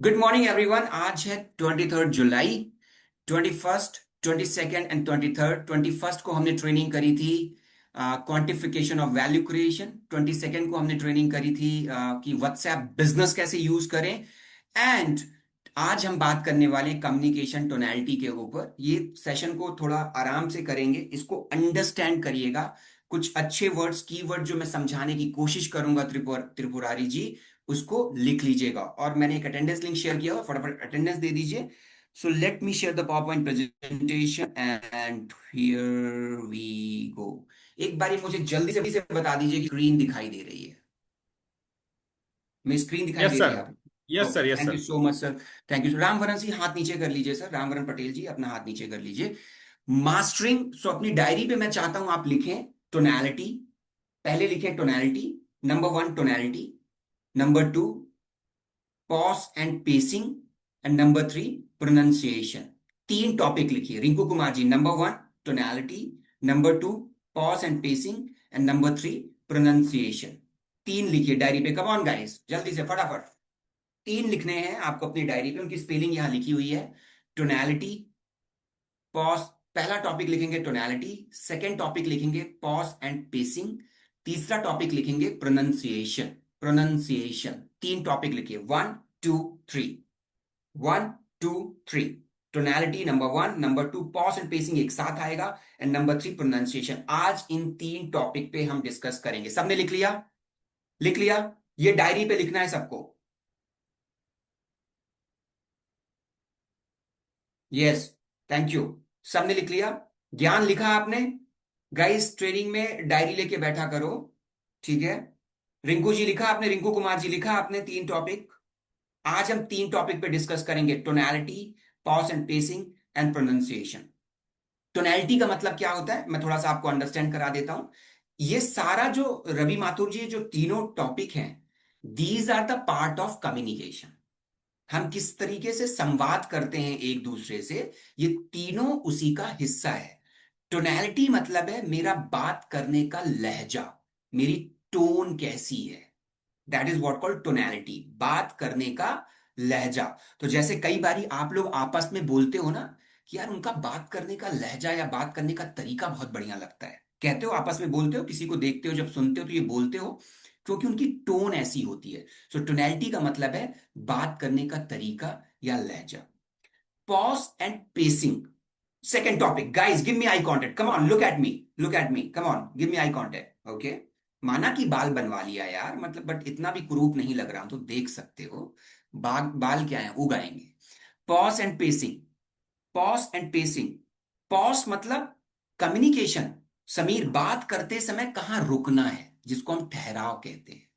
Good morning everyone. आज है 23 जुलाई। 21st 22nd and 23rd। 21st को हमने ट्रेनिंग करी थी quantification of value creation. 22nd को हमने ट्रेनिंग करी थी कि व्हाट्सएप बिजनेस कैसे यूज करें। एंड आज हम बात करने वाले कम्युनिकेशन टोनैलिटी के ऊपर। ये सेशन को थोड़ा आराम से करेंगे, इसको अंडरस्टैंड करिएगा। कुछ अच्छे वर्ड्स कीवर्ड जो मैं समझाने की कोशिश करूंगा त्रिपुरारी जी, उसको लिख लीजिएगा। और मैंने एक अटेंडेंस लिंक शेयर किया हुआ, फटाफट अटेंडेंस दे दीजिए। So let me share the power point presentation and here we go. एक बारी मुझे जल्दी से बता दीजिए कि स्क्रीन दिखाई दे रही है। मेरी स्क्रीन दिखाई यस दे रही है सर। आपको? Yes okay, sir. Yes thank you sir. So much sir. Thank you. Ramvaran ji हाथ नीचे कर लीजिए सर। रामवरण पटेल जी अपना हाथ नीचे कर लीजिए। मास्टरिंग, सो अपनी डायरी पे मैं चाहता हूं आप लिखें टोनैलिटी। पहले लिखें tonality. Number 1 tonality, number 2 pause and pacing, and number 3 pronunciation. तीन टॉपिक लिखिए Rinku Kumar ji. Number 1 tonality, number 2 pause and pacing, and number 3 pronunciation. तीन लिखिए डायरी पे। कम ऑन गाइस, जल्दी से फटाफट। तीन लिखने हैं आपको अपनी डायरी पे, उनकी स्पेलिंग यहां लिखी हुई है। Tonality, pause. पहला टॉपिक लिखेंगे टोनैलिटी, सेकेंड टॉपिक लिखेंगे पॉज एंड पेसिंग, तीसरा टॉपिक लिखेंगे प्रोनाउंसिएशन। प्रोनाउंसिएशन तीन टॉपिक लिखिए। 1 2 3, 1 2 3। Tonality number 1, number 2 pause and pacing एक साथ आएगा, एंड नंबर 3 प्रोनाउंसिएशन। आज इन तीन टॉपिक पे हम डिस्कस करेंगे। सबने लिख लिया? लिख लिया? ये डायरी पे लिखना है सबको। Yes, thank you. सबने लिख लिया? ज्ञान लिखा आपने? गाइस ट्रेनिंग में डायरी लेके बैठा करो, ठीक है। रिंकू जी लिखा आपने? रिंकू कुमार जी लिखा आपने? तीन टॉपिक। आज हम तीन टॉपिक पे डिस्कस करेंगे, tonality, pause and pacing, and pronunciation. Tonality का मतलब क्या होता है मैं थोड़ा सा आपको अंडरस्टैंड करा देता हूं। ये सारा जो रवि माथुर जी जो तीनों टॉपिक हैं, these are the part of communication. हम किस तरीके से संवाद करते हैं एक दूसरे से, ये तीनों उसी का हिस्सा है। टोनैलिटी मतलब है मेरा बात करने का लहजा, मेरी टोन कैसी है। That is what called tonality, बात करने का लहजा। तो जैसे कई बारी आप लोग आपस में बोलते हो ना कि यार उनका बात करने का लहजा या बात करने का तरीका बहुत बढ़िया लगता है, कहते हो, आपस में बोलते हो, किसी को देखते हो, जब सुनते हो तो ये बोलते हो क्योंकि उनकी टोन ऐसी होती है। सो टोनैलिटी का मतलब है बात करने का तरीका या लहजा। Pause and pacing, second topic. Guys give me eye contact, come on look at me, look at me, come on give me eye contact. Okay, माना कि बाल बनवा लिया यार, मतलब बट इतना भी कुरूप नहीं लग रहा हूं तो देख सकते हो। बाल बाल क्या है, उगाएंगे। Pause and pacing, pause and pacing. Pause मतलब कम्युनिकेशन, समीर बात करते समय कहाँ रुकना है, जिसको हम ठहराव कहते हैं।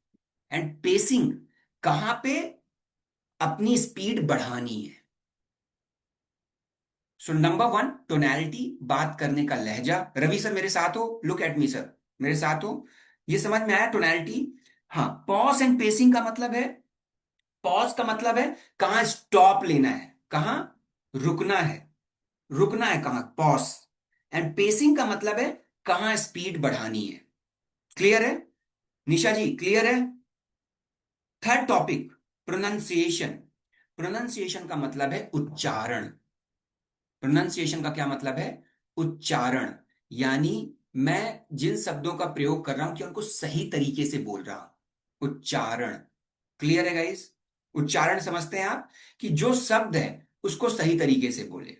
एंड पेसिंग, कहां पे अपनी स्पीड बढ़ानी है। सो नंबर 1 टोनैलिटी, बात करने का लहजा। रवि सर मेरे साथ हो? लुक एट मी सर, मेरे साथ हो? ये समझ में आया टोनैलिटी? हाँ। पॉज एंड पेसिंग का मतलब है, पॉज का मतलब है कहाँ स्टॉप लेना है, कहाँ रुकना है, रुकना है कहाँ, पॉज। एंड पेसिंग का मतलब है कहाँ स्पीड बढ़ानी है। क्लियर है? निशा जी क्लियर है? Third topic, pronunciation. प्रोनाउंसिएशन का मतलब है उच्चारण। प्रोनाउंसिएशन का क्या मतलब है? उच्चारण। यानी मैं जिन शब्दों का प्रयोग कर रहा हूं कि उनको सही तरीके से बोल रहा हूं, उच्चारण। क्लियर है गाइस? उच्चारण समझते हैं आप, कि जो शब्द है उसको सही तरीके से बोले,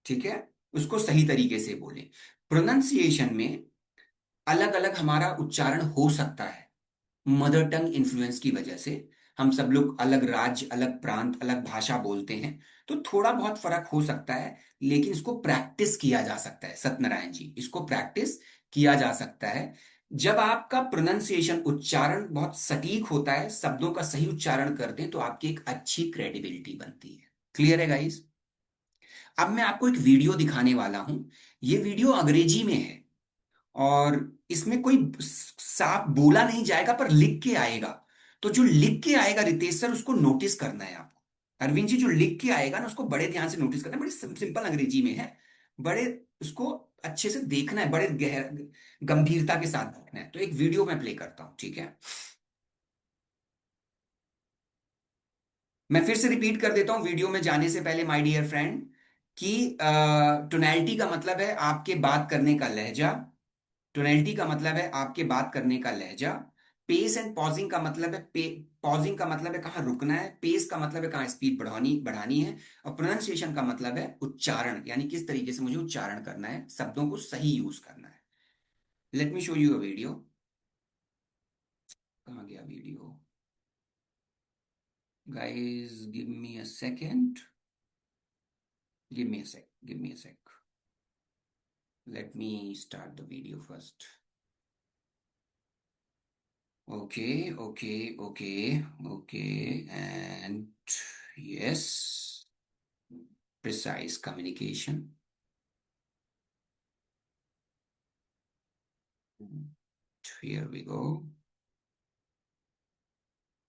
ठीक है, उसको सही तरीके से बोले। प्रोनाउंसिएशन में अलग अलग हमारा उच्चारण हो सकता है, मदर टंग इन्फ्लुएंस की वजह से। हम सब लोग अलग राज्य, अलग प्रांत, अलग भाषा बोलते हैं, तो थोड़ा बहुत फर्क हो सकता है। लेकिन इसको प्रैक्टिस किया जा सकता है सत्यनारायण जी, इसको प्रैक्टिस किया जा सकता है। जब आपका प्रोनाउंसिएशन, उच्चारण बहुत सटीक होता है, शब्दों का सही उच्चारण करते हैं, तो आपकी एक अच्छी क्रेडिबिलिटी बनती है। क्लियर है गाइस? अब मैं आपको एक वीडियो दिखाने वाला हूं। ये वीडियो अंग्रेजी में है, और इसमें कोई साफ बोला नहीं जाएगा पर लिख के आएगा। तो जो लिख के आएगा रितेश सर, उसको नोटिस करना है आपको। अरविंद जी जो लिख के आएगा ना, उसको बड़े ध्यान से नोटिस करना है। बड़ी सिंपल अंग्रेजी में है, बड़े उसको अच्छे से देखना है, बड़े गहर गंभीरता के साथ देखना है। तो एक वीडियो मैं प्ले करता हूं, ठीक है। मैं फिर से रिपीट कर देता हूं वीडियो में जाने से पहले, माय डियर फ्रेंड, कि टोनैलिटी का मतलब है आपके बात करने का लहजा। टोनैलिटी का मतलब है आपके बात करने का लहजा। पेस एंड पॉजिंग का मतलब है पॉजिंग का मतलब है कहाँ रुकना है, पेस का मतलब है कहाँ स्पीड बढ़ानी बढ़ानी है, और प्रोनाउंसिएशन का मतलब है उच्चारण, यानी किस तरीके से मुझे उच्चारण करना है, शब्दों को सही यूज करना है। Let me show you a video. कहाँ गया video? Guys give me a second, give me a sec, let me start the video first. Okay, and yes, precise communication. Here we go.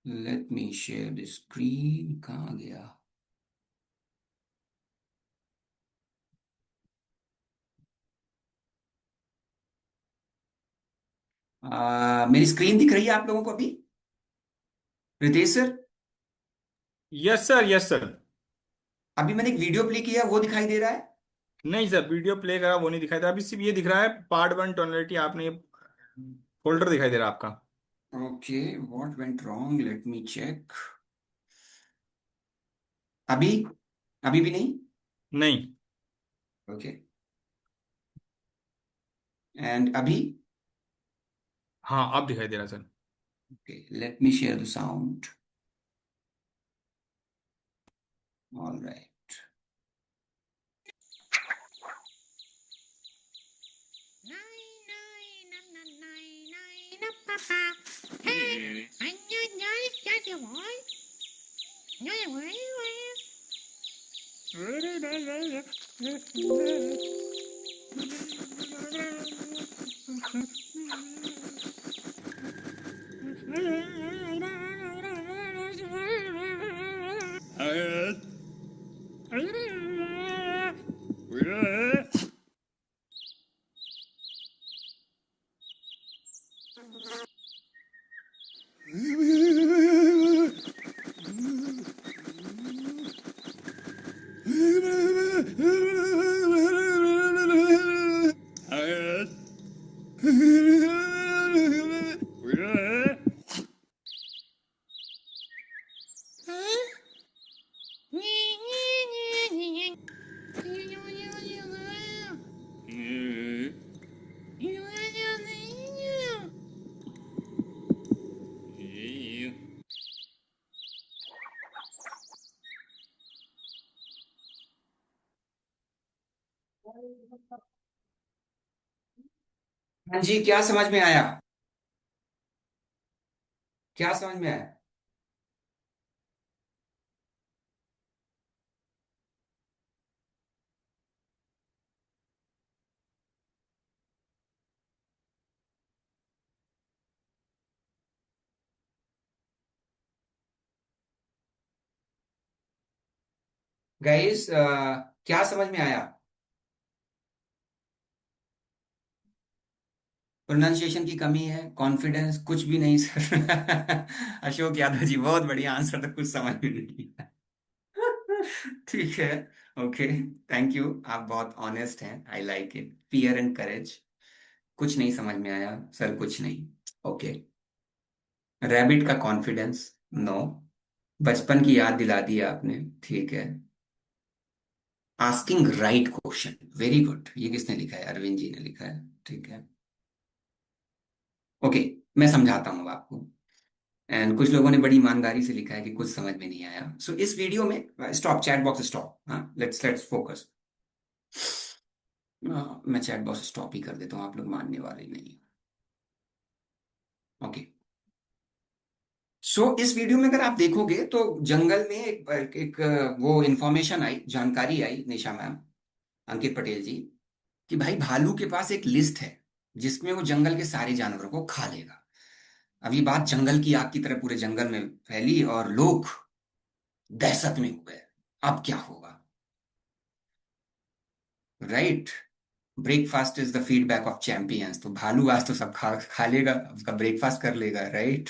Let me share the screen. कहाँ गया? मेरी screen दिख रही है आप लोगों को अभी? Ritesh sir, yes sir, yes sir. अभी मैंने एक वीडियो प्ले किया, वो दिखाई दे रहा है? नहीं सर, वीडियो प्ले करा वो नहीं दिखाई दे रहा, अभी सिर्फ ये दिख रहा है पार्ट वन टोनलिटी, आपने ये फोल्डर दिखाई दे रहा है आपका। Okay, what went wrong, let me check. अभी, अभी भी नहीं? नहीं। ओके, एंड अभी? हाँ, अब दिखाई दे रहा है sir. Okay, let me share the sound. All right. Hey, anh nhớ cha cho mỏi, nhớ mỏi. हाँ जी, क्या समझ में आया? क्या समझ में आया? गाइस, क्या समझ में आया? प्रोनाउंसिएशन की कमी है, कॉन्फिडेंस, कुछ भी नहीं सर। अशोक यादव जी, बहुत बढ़िया आंसर, तो कुछ समझ में नहीं आया। ठीक है। ओके, थैंक यू, आप बहुत ऑनेस्ट हैं, I like it, fear and courage. कुछ नहीं समझ में आया सर, कुछ नहीं। ओके। रैबिट का कॉन्फिडेंस? नो। बचपन की याद दिला दी आपने, ठीक है। Asking right question, very good, ये किसने लिखा है? अरविंद जी ने लिखा है, ठीक है। ओके, मैं समझाता हूँ अब आपको। एंड कुछ लोगों ने बड़ी ईमानदारी से लिखा है कि कुछ समझ में नहीं आया, सो इस वीडियो में स्टॉप, चैट बॉक्स स्टॉप, हाँ, लेट्स फोकस। मैं चैट बॉक्स स्टॉप ही कर देता हूँ, आप लोग मानने वाले नहीं। ओके, सो इस वीडियो में अगर आप देखोगे तो जंगल में एक वो इंफॉर्मेशन आई, जानकारी आई, निशा मैम, अंकित पटेल जी, कि भाई भालू के पास एक लिस्ट है जिसमें वो जंगल के सारे जानवरों को खा लेगा। अब ये बात जंगल की आग की तरह पूरे जंगल में फैली और लोग दहशत में हो गए। अब क्या होगा? Right, breakfast is the feedback of champions, तो भालू आज तो सब खा खा लेगा, उसका ब्रेकफास्ट कर लेगा, राइट।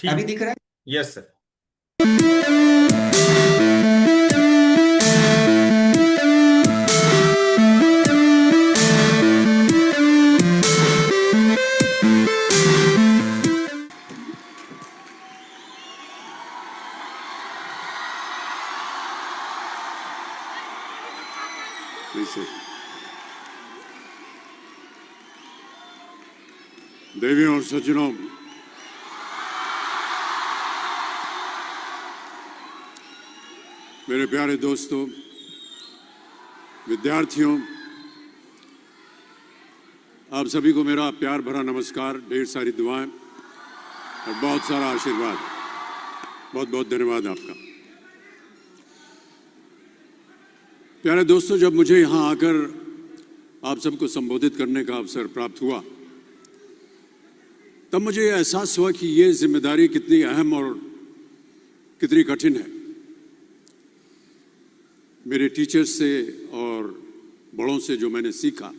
अभी ठीक। दिख रहा है? Yes sir. Please sit. देवियों और सज्जनों, मेरे प्यारे दोस्तों, विद्यार्थियों, आप सभी को मेरा प्यार भरा नमस्कार, ढेर सारी दुआएं और बहुत सारा आशीर्वाद। बहुत बहुत धन्यवाद आपका। प्यारे दोस्तों, जब मुझे यहाँ आकर आप सबको संबोधित करने का अवसर प्राप्त हुआ, तब मुझे यह एहसास हुआ कि ये जिम्मेदारी कितनी अहम और कितनी कठिन है। मेरे टीचर्स से और बड़ों से जो मैंने सीखा,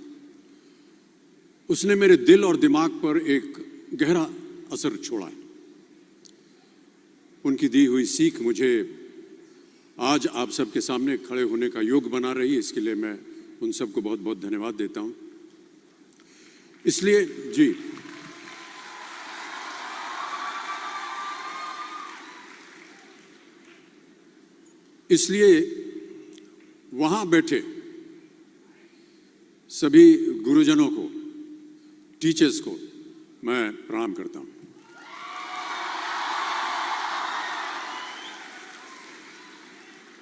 उसने मेरे दिल और दिमाग पर एक गहरा असर छोड़ा है। उनकी दी हुई सीख मुझे आज आप सबके सामने खड़े होने का योग बना रही है। इसके लिए मैं उन सबको बहुत बहुत धन्यवाद देता हूं। इसलिए वहां बैठे सभी गुरुजनों को, टीचर्स को मैं प्रणाम करता हूं।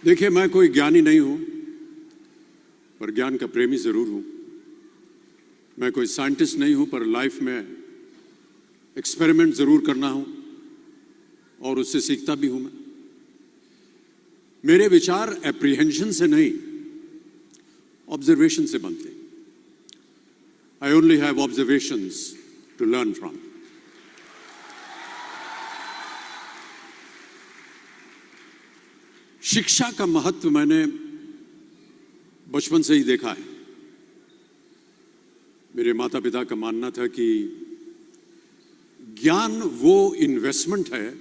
देखिए, मैं कोई ज्ञानी नहीं हूं, पर ज्ञान का प्रेमी जरूर हूं। मैं कोई साइंटिस्ट नहीं हूं, पर लाइफ में एक्सपेरिमेंट जरूर करना हूं और उससे सीखता भी हूं। मेरे विचार एप्रीहेंशन से नहीं, ऑब्जर्वेशन से बनते। I only have observations to learn from. शिक्षा का महत्व मैंने बचपन से ही देखा है। मेरे माता पिता का मानना था कि ज्ञान वो इन्वेस्टमेंट है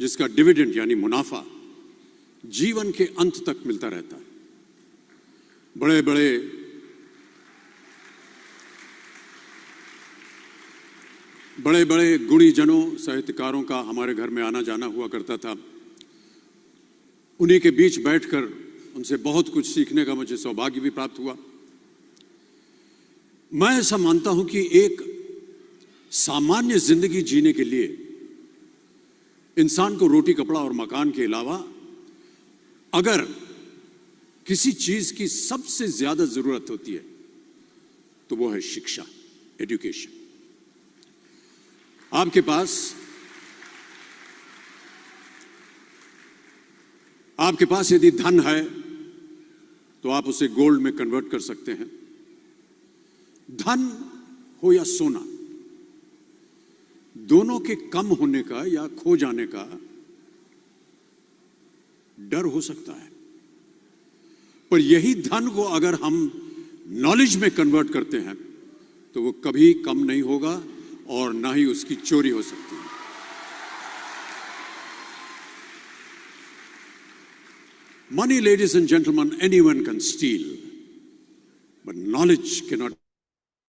जिसका डिविडेंड यानी मुनाफा जीवन के अंत तक मिलता रहता है। बड़े बड़े गुणीजनों, साहित्यकारों का हमारे घर में आना जाना हुआ करता था। उन्हीं के बीच बैठकर उनसे बहुत कुछ सीखने का मुझे सौभाग्य भी प्राप्त हुआ। मैं ऐसा मानता हूं कि एक सामान्य जिंदगी जीने के लिए इंसान को रोटी, कपड़ा और मकान के अलावा अगर किसी चीज की सबसे ज्यादा जरूरत होती है तो वो है शिक्षा, एजुकेशन। आपके पास यदि धन है तो आप उसे गोल्ड में कन्वर्ट कर सकते हैं। धन हो या सोना, दोनों के कम होने का या खो जाने का डर हो सकता है, पर यही धन को अगर हम नॉलेज में कन्वर्ट करते हैं तो वो कभी कम नहीं होगा और ना ही उसकी चोरी हो सकती है। Money, ladies and gentlemen, anyone can steal, but knowledge cannot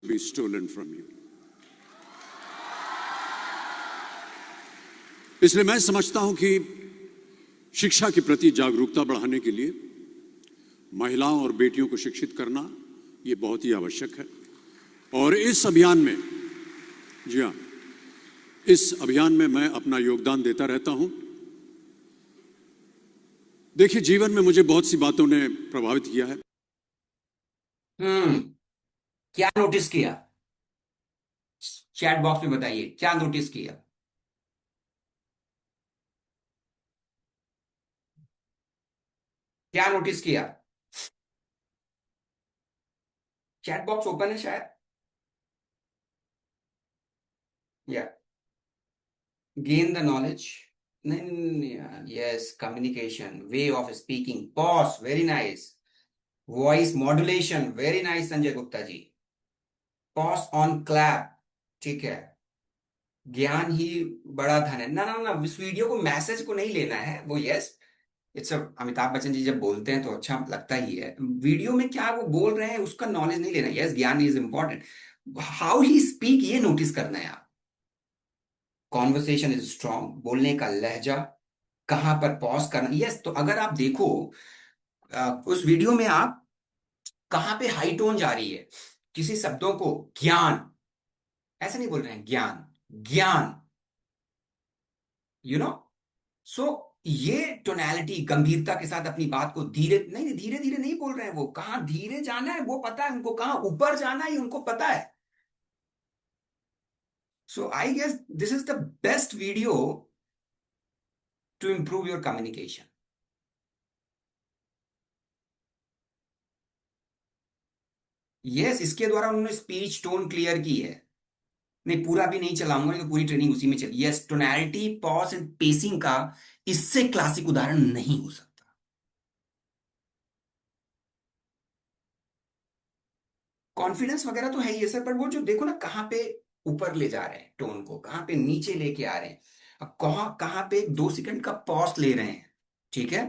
be stolen from you. इसलिए मैं समझता हूं कि शिक्षा के प्रति जागरूकता बढ़ाने के लिए महिलाओं और बेटियों को शिक्षित करना ये बहुत ही आवश्यक है। और इस अभियान में, जी हां, इस अभियान में मैं अपना योगदान देता रहता हूं। देखिए, जीवन में मुझे बहुत सी बातों ने प्रभावित किया है। क्या नोटिस किया? चैट बॉक्स में बताइए, क्या नोटिस किया? क्या नोटिस किया? चैट बॉक्स ओपन है शायद, या गेन द नॉलेज। नहीं, yes, communication, way of speaking, pause, very nice, voice modulation, very nice Sanjay Gupta ji, pause on clap, ठीक है, ज्ञान ही बड़ा धन है। ना ना ना, इस वीडियो को, मैसेज को नहीं लेना है वो। यस, इट्स अमिताभ बच्चन जी जब बोलते हैं तो अच्छा लगता ही है। वीडियो में क्या वो बोल रहे हैं उसका नॉलेज नहीं लेना। यस, ज्ञान is important, how he speak ये नोटिस करना है आप। कॉन्वर्सेशन इज स्ट्रांग, बोलने का लहजा, कहां पर पॉज करना। यस, तो अगर आप देखो उस वीडियो में आप कहां पे हाई टोन जा रही है, किसी शब्दों को ज्ञान ऐसे नहीं बोल रहे हैं, ज्ञान, ज्ञान, यू नो। सो ये टोनैलिटी, गंभीरता के साथ अपनी बात को धीरे नहीं, धीरे धीरे नहीं बोल रहे हैं। वो कहाँ धीरे जाना है वो पता है उनको, कहाँ ऊपर जाना है ये उनको पता है। So I guess this is the best video to improve your communication. Yes, इसके द्वारा उन्होंने स्पीच टोन क्लियर की है। नहीं, पूरा भी नहीं चलाऊंगा, ये तो पूरी ट्रेनिंग उसी में चली। Yes, tonality, pause and pacing का इससे क्लासिक उदाहरण नहीं हो सकता। कॉन्फिडेंस वगैरह तो है ही है सर, पर वो जो देखो ना कहाँ पे ऊपर ले जा रहे हैं टोन को, कहाँ पे नीचे लेके आ रहे हैं, अब कहाँ कहाँ पे 2 सेकंड का पॉज ले रहे हैं, ठीक है,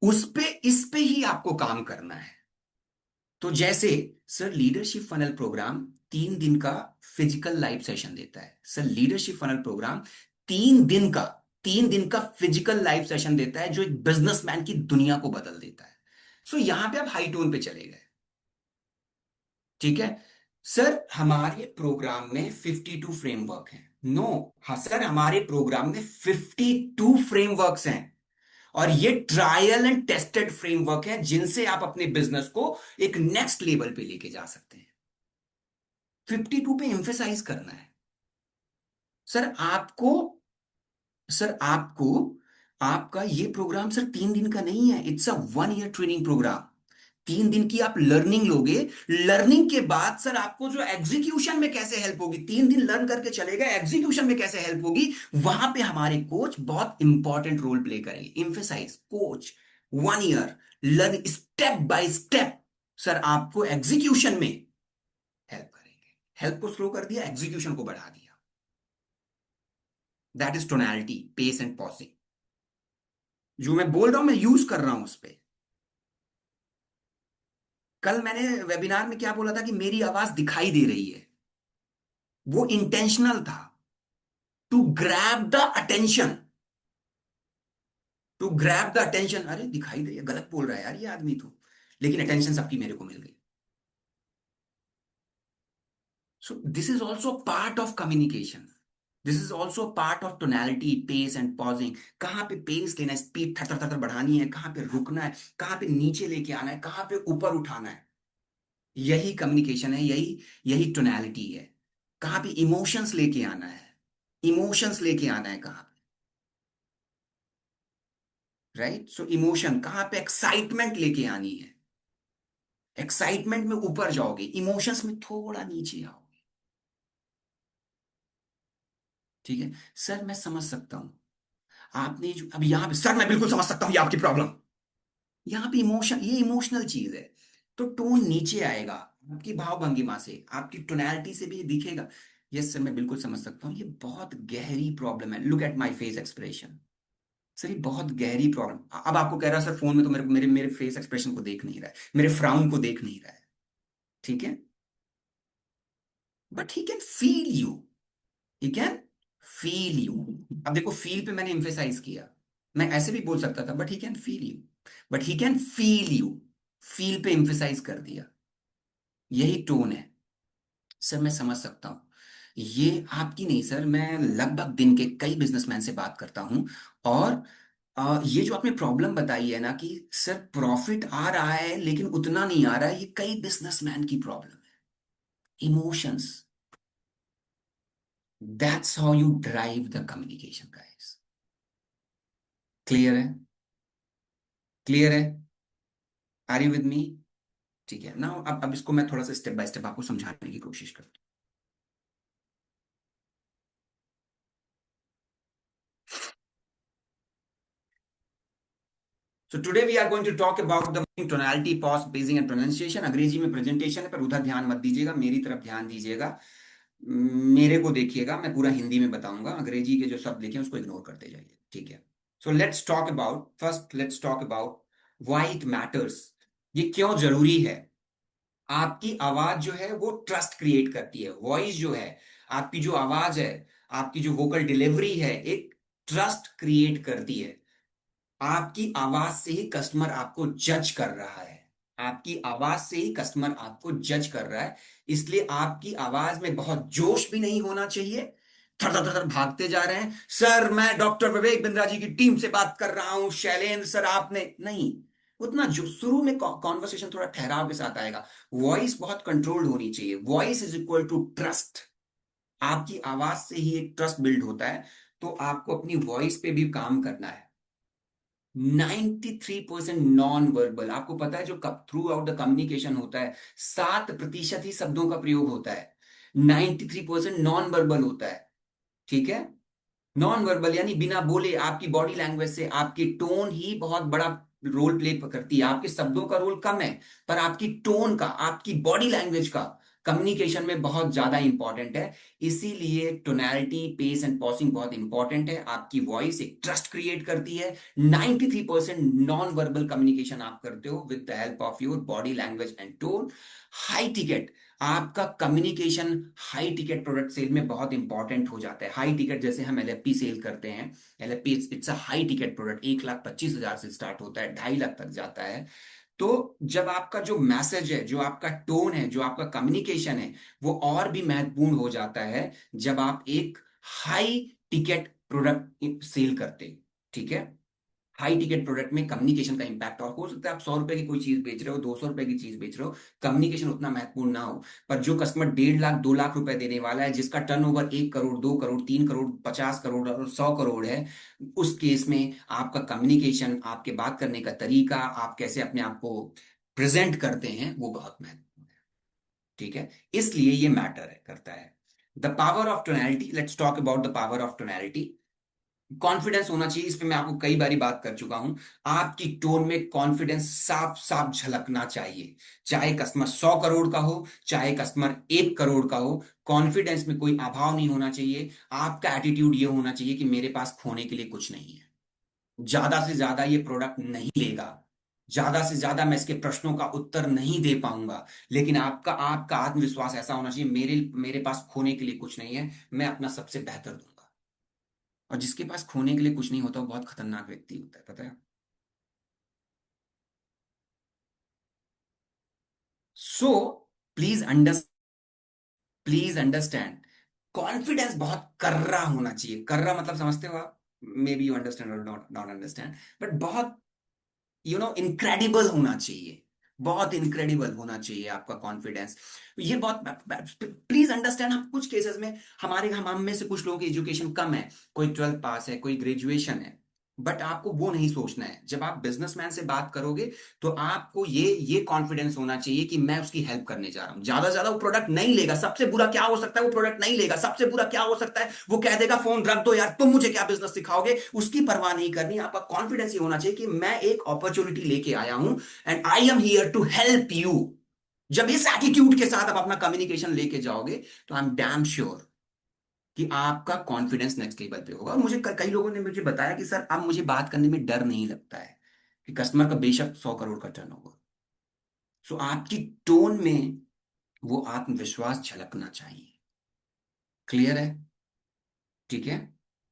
उस पे इस पे ही आपको काम करना है। तो जैसे सर लीडरशिप फनल प्रोग्राम 3 दिन का फिजिकल लाइव सेशन देता है। सर लीडरशिप फनल प्रोग्राम 3 दिन का 3 दिन का फिजिकल लाइव सेशन देता है, जो एक बिजनेसमैन की दुनिया को बदल देता है। सो यहां पे आप हाई टोन पे चले गए, ठीक है। सर हमारे प्रोग्राम में 52 फ्रेमवर्क हैं। नो, हाँ सर, हमारे प्रोग्राम में 52 फ्रेमवर्क्स हैं, और ये ट्रायल एंड टेस्टेड फ्रेमवर्क है जिनसे आप अपने बिजनेस को एक नेक्स्ट लेवल पे लेके जा सकते हैं। 52 पे एम्फेसाइज करना है सर आपको। सर आपको, आपका ये प्रोग्राम सर 3 दिन का नहीं है, it's a 1 year training programme. 3 दिन की आप लर्निंग लोगे, लर्निंग के बाद सर आपको जो एग्जीक्यूशन में कैसे हेल्प होगी, 3 दिन लर्न करके चले गए, एग्जीक्यूशन में कैसे हेल्प होगी, वहां पे हमारे कोच बहुत इंपॉर्टेंट रोल प्ले करेंगे। Emphasise, coach 1 year learn step by step, sir आपको एग्जीक्यूशन में हेल्प करेंगे। हेल्प को स्लो कर दिया, एग्जीक्यूशन को बढ़ा दिया। That is tonality, pace and pausing. जो मैं बोल रहा हूं मैं यूज कर रहा हूं उस पर। कल मैंने वेबिनार में क्या बोला था कि मेरी आवाज दिखाई दे रही है, वो इंटेंशनल था, to grab the attention, to grab the attention. अरे दिखाई दे, गलत बोल रहा है यार ये आदमी तो, लेकिन अटेंशन सबकी मेरे को मिल गई। So this is also part of communication, this is also part of tonality, pace and pausing. कहाँ पे पेस लेना है, स्पीड थर थर थर बढ़ानी है, कहाँ पे रुकना है, कहाँ पे नीचे लेके आना है, कहाँ पे ऊपर उठाना है। यही कम्युनिकेशन है, यही यही टोनैलिटी है। कहाँ पे इमोशंस लेके आना है, इमोशंस लेके आना है कहाँ पे, राइट। सो इमोशन कहाँ पे, एक्साइटमेंट लेके आनी है, एक्साइटमेंट में ऊपर जाओगे, इमोशंस में थोड़ा नीचे आओगे, ठीक है। सर मैं समझ सकता हूं आपने जो अभी यहां पे, सर मैं बिल्कुल समझ सकता हूं ये आपकी प्रॉब्लम, यहां पे इमोशन, ये इमोशनल चीज है। तो टोन नीचे आएगा आपकी भाव भंगिमा से, आपकी टोनैलिटी से भी दिखेगा। यस सर मैं बिल्कुल समझ सकता हूँ, ये बहुत गहरी प्रॉब्लम है, look at my face expression. Sir ये बहुत गहरी प्रॉब्लम। अब आपको कह रहा है सर फोन में तो मेरे मेरे मेरे फेस एक्सप्रेशन को देख नहीं रहा है, मेरे फ्राउन को देख नहीं रहा है, ठीक है, but he can feel you, he can feel you. अब देखो फील पे मैंने एम्फेसाइज किया, मैं ऐसे भी बोल सकता था but he can feel you, but he can feel you, feel पे एम्फेसाइज कर दिया, यही टोन है। सर मैं समझ सकता हूं, ये आपकी नहीं सर, मैं लगभग दिन के कई बिजनेसमैन से बात करता हूं, और ये जो आपने प्रॉब्लम बताई है ना कि सर प्रॉफिट आ रहा है लेकिन उतना नहीं आ रहा है, ये कई बिजनेसमैन की प्रॉब्लम है। Emotions, that's how you drive the communication guys. Clear है, क्लियर है, आर यू विद मी? ठीक है ना, अब इसको मैं थोड़ा सा स्टेप बाय स्टेप आपको समझाने की कोशिश करता हूं। So today we are going to talk about the tonality, pause, pacing and pronunciation। अंग्रेजी में प्रेजेंटेशन है पर उधर ध्यान मत दीजिएगा, मेरी तरफ ध्यान दीजिएगा। मेरे को देखिएगा, मैं पूरा हिंदी में बताऊंगा, अंग्रेजी के जो शब्द लिखे हैं उसको इग्नोर करते जाइए, ठीक है? So let's talk about why it matters. ये क्यों जरूरी है? आपकी आवाज जो है वो ट्रस्ट क्रिएट करती है। वॉइस जो है, आपकी जो आवाज है, आपकी जो वोकल डिलीवरी है, एक ट्रस्ट क्रिएट करती है। आपकी आवाज से ही कस्टमर आपको जज कर रहा है। आपकी आवाज से ही कस्टमर आपको जज कर रहा है। इसलिए आपकी आवाज में बहुत जोश भी नहीं होना चाहिए। थर थर थर भागते जा रहे हैं, सर मैं डॉक्टर विवेक बिंद्रा जी की टीम से बात कर रहा हूं, शैलेंद्र सर आपने नहीं। उतना जो शुरू में कॉन्वर्सेशन थोड़ा ठहराव के साथ आएगा। वॉइस बहुत कंट्रोल्ड होनी चाहिए। Voice is equal to trust. आपकी आवाज से ही एक ट्रस्ट बिल्ड होता है। तो आपको अपनी वॉइस पे भी काम करना है। 93% नॉन वर्बल, आपको पता है जो थ्रू आउट द कम्युनिकेशन होता है 7% ही शब्दों का प्रयोग होता है। 93% नॉन वर्बल होता है, ठीक है? नॉन वर्बल यानी बिना बोले आपकी बॉडी लैंग्वेज से आपकी टोन ही बहुत बड़ा रोल प्ले करती है। आपके शब्दों का रोल कम है, पर आपकी टोन का, आपकी बॉडी लैंग्वेज का कम्युनिकेशन में बहुत ज्यादा इंपॉर्टेंट है। इसीलिए टोनैलिटी, पेस एंड पॉसिंग बहुत इंपॉर्टेंट है। आपकी वॉइस एक ट्रस्ट क्रिएट करती है। 93% नॉन वर्बल कम्युनिकेशन आप करते हो with the help of your body language and tone. High ticket, आपका communication high ticket product sale में बहुत इंपॉर्टेंट हो जाता है। हाई टिकट जैसे हम एलएफपी सेल करते हैं, LFP it's a high ticket product. 1,25,000 से स्टार्ट होता है, 2.5 लाख तक जाता है। तो जब आपका जो मैसेज है, जो आपका टोन है, जो आपका कम्युनिकेशन है, वो और भी महत्वपूर्ण हो जाता है जब आप एक हाई टिकट प्रोडक्ट सेल करते हैं, ठीक है? हाई टिकट प्रोडक्ट में कम्युनिकेशन का इंपैक्ट, और हो सकता है आप 100 रुपए की कोई चीज बेच रहे हो, 200 रुपए की चीज बेच रहे हो, कम्युनिकेशन उतना महत्वपूर्ण ना हो। पर जो कस्टमर 1.5 लाख 2 लाख रुपए देने वाला है, जिसका टर्नओवर 1 करोड़ 2 करोड़ 3 करोड़ 50 करोड़ और 100 करोड़ है, उस केस में आपका कम्युनिकेशन, आपके बात करने का तरीका, आप कैसे अपने आप को प्रेजेंट करते हैं, वो बहुत महत्वपूर्ण है, ठीक है? इसलिए ये मैटर है करता है। The power of tonality, let's talk about the power of tonality. Confidence होना चाहिए, इस पे मैं आपको कई बारी बात कर चुका हूं। आपकी टोन में कॉन्फिडेंस साफ साफ झलकना चाहिए। चाहे कस्टमर 100 करोड़ का हो, चाहे कस्टमर 1 करोड़ का हो, कॉन्फिडेंस में कोई अभाव नहीं होना चाहिए। आपका एटीट्यूड ये होना चाहिए कि मेरे पास खोने के लिए कुछ नहीं है। ज्यादा से ज्यादा ये प्रोडक्ट नहीं लेगा, ज्यादा से ज्यादा मैं इसके प्रश्नों का उत्तर नहीं दे पाऊंगा, लेकिन आपका आपका आत्मविश्वास ऐसा होना चाहिए, मेरे मेरे पास खोने के लिए कुछ नहीं है, मैं अपना सबसे बेहतर दूंगा। और जिसके पास खोने के लिए कुछ नहीं होता वो बहुत खतरनाक व्यक्ति होता है, पता है? सो प्लीज अंडरस्टैंड, कॉन्फिडेंस बहुत कर्रा होना चाहिए। कर्रा मतलब समझते हो आप? मे बी यू अंडरस्टैंड और नॉट नॉट अंडरस्टैंड, बट बहुत इनक्रेडिबल होना चाहिए। बहुत इनक्रेडिबल होना चाहिए आपका कॉन्फिडेंस। ये बहुत, प्लीज अंडरस्टैंड, हम कुछ केसेस में, हमारे हम में से कुछ लोगों की एजुकेशन कम है, कोई 12th पास है, कोई ग्रेजुएशन है, बट आपको वो नहीं सोचना है। जब आप बिजनेसमैन से बात करोगे तो आपको ये कॉन्फिडेंस होना चाहिए कि मैं उसकी हेल्प करने जा रहा हूं। ज्यादा से ज्यादा वो प्रोडक्ट नहीं लेगा, सबसे बुरा क्या हो सकता है, वो प्रोडक्ट नहीं लेगा। सबसे बुरा क्या हो सकता है, वो कह देगा फोन रख दो यार, तुम मुझे क्या बिजनेस सिखाओगे। उसकी परवाह नहीं करनी। आपका कॉन्फिडेंस ये होना चाहिए कि मैं एक अपॉर्चुनिटी लेके आया हूं and I am here to help you. जब इस एटीट्यूड के साथ आप अपना कम्युनिकेशन लेके जाओगे तो आई एम डैम श्योर कि आपका कॉन्फिडेंस नेक्स्ट लेवल पे होगा। और मुझे कई लोगों ने मुझे बताया कि सर अब मुझे बात करने में डर नहीं लगता है, कि कस्टमर का बेशक 100 करोड़ का टर्नओवर। सो आपकी टोन में वो आत्मविश्वास झलकना चाहिए। क्लियर है? ठीक है?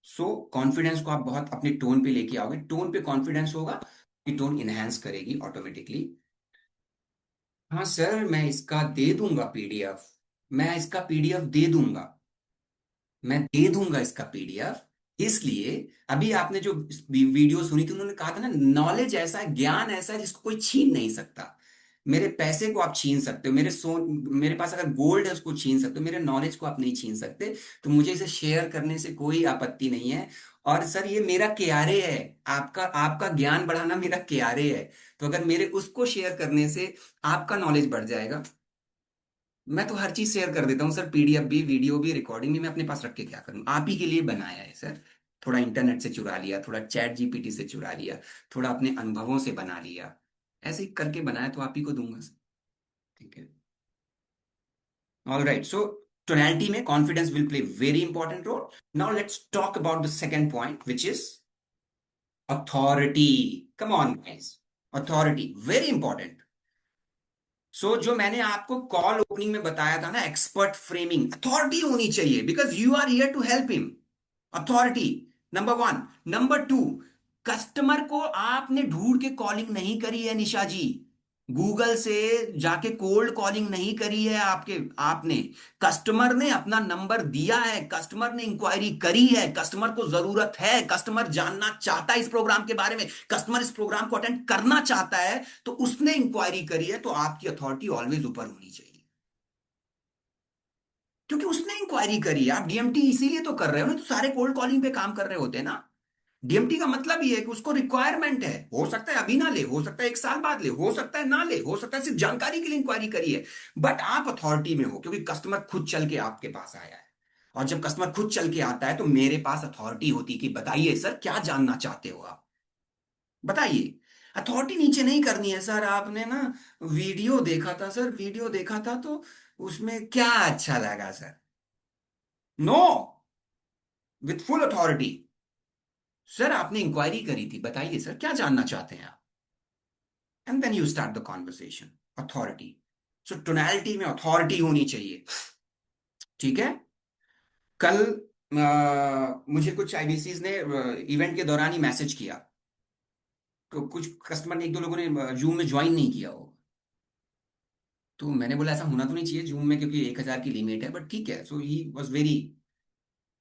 सो कॉन्फिडेंस को आप बहुत अपने टोन पे लेके आओगे, टोन पे कॉन्फिडेंस होगा कि टोन इनहेंस करेगी ऑटोमेटिकली। हाँ सर, मैं इसका दे दूंगा पीडीएफ, मैं इसका पीडीएफ दे दूंगा, मैं दे दूंगा इसका पीडीएफ। इसलिए अभी आपने जो वीडियो सुनी थी, उन्होंने कहा था ना, नॉलेज ऐसा है, ज्ञान ऐसा है जिसको कोई छीन नहीं सकता। मेरे पैसे को आप छीन सकते हो, मेरे पास अगर गोल्ड है उसको छीन सकते हो, मेरे नॉलेज को आप नहीं छीन सकते। तो मुझे इसे शेयर करने से कोई आपत्ति नहीं है। और सर ये मेरा क्यारे है, आपका आपका ज्ञान बढ़ाना मेरा क्यारे है। तो अगर मेरे उसको शेयर करने से आपका नॉलेज बढ़ जाएगा, मैं तो हर चीज शेयर कर देता हूँ सर, पीडीएफ भी, वीडियो भी, रिकॉर्डिंग भी। मैं अपने पास रख के क्या करूँ? आप ही के लिए बनाया है सर। थोड़ा इंटरनेट से चुरा लिया, थोड़ा चैट जीपीटी से चुरा लिया, थोड़ा अपने अनुभवों से बना लिया, ऐसे ही करके बनाया, तो आप ही को दूंगा सर। ठीक है? All right. सो टोनैलिटी में confidence will play very important role. Now let's talk about the second point which is authority. Come on guys, authority very important. So जो मैंने आपको कॉल ओपनिंग में बताया था ना, एक्सपर्ट फ्रेमिंग, अथॉरिटी होनी चाहिए because you are here to help him. Authority number one. Number two, customer को आपने ढूंढ के कॉलिंग नहीं करी है निशा जी. गूगल से जाके कोल्ड कॉलिंग नहीं करी है आपने. कस्टमर ने अपना नंबर दिया है, कस्टमर ने इंक्वायरी करी है, कस्टमर को जरूरत है, कस्टमर जानना चाहता है इस प्रोग्राम के बारे में, कस्टमर इस प्रोग्राम को अटेंड करना चाहता है, तो उसने इंक्वायरी करी है. तो आपकी अथॉरिटी ऑलवेज ऊपर होनी चाहिए क्योंकि उसने इंक्वायरी करी है. आप डीएमटी इसीलिए तो कर रहे हो ना, तो सारे कोल्ड कॉलिंग पे काम कर रहे होते हैं ना. डीएमटी का मतलब ये है कि उसको रिक्वायरमेंट है. हो सकता है अभी ना ले, हो सकता है एक साल बाद ले, हो सकता है ना ले, हो सकता है सिर्फ जानकारी के लिए इंक्वायरी करी है. बट आप अथॉरिटी में हो क्योंकि कस्टमर खुद चल के आपके पास आया है. और जब कस्टमर खुद चल के आता है तो मेरे पास अथॉरिटी होती है कि बताइए सर क्या जानना चाहते हो आप, बताइए. अथॉरिटी नीचे नहीं करनी है सर आपने ना वीडियो देखा था सर, वीडियो देखा था तो उसमें क्या अच्छा लगा sir. No, with full authority. Sir आपने इंक्वायरी करी थी, बताइए सर क्या जानना चाहते हैं आप. And then you start the conversation. Authority. So tonality में अथॉरिटी होनी चाहिए. ठीक है. कल मुझे कुछ आईबीसीज ने इवेंट के दौरान ही मैसेज किया. तो कुछ कस्टमर ने, एक दो लोगों ने जूम में ज्वाइन नहीं किया हो. तो मैंने बोला ऐसा होना तो नहीं चाहिए जूम में क्योंकि 1,000 की लिमिट है. बट ठीक है. So he was very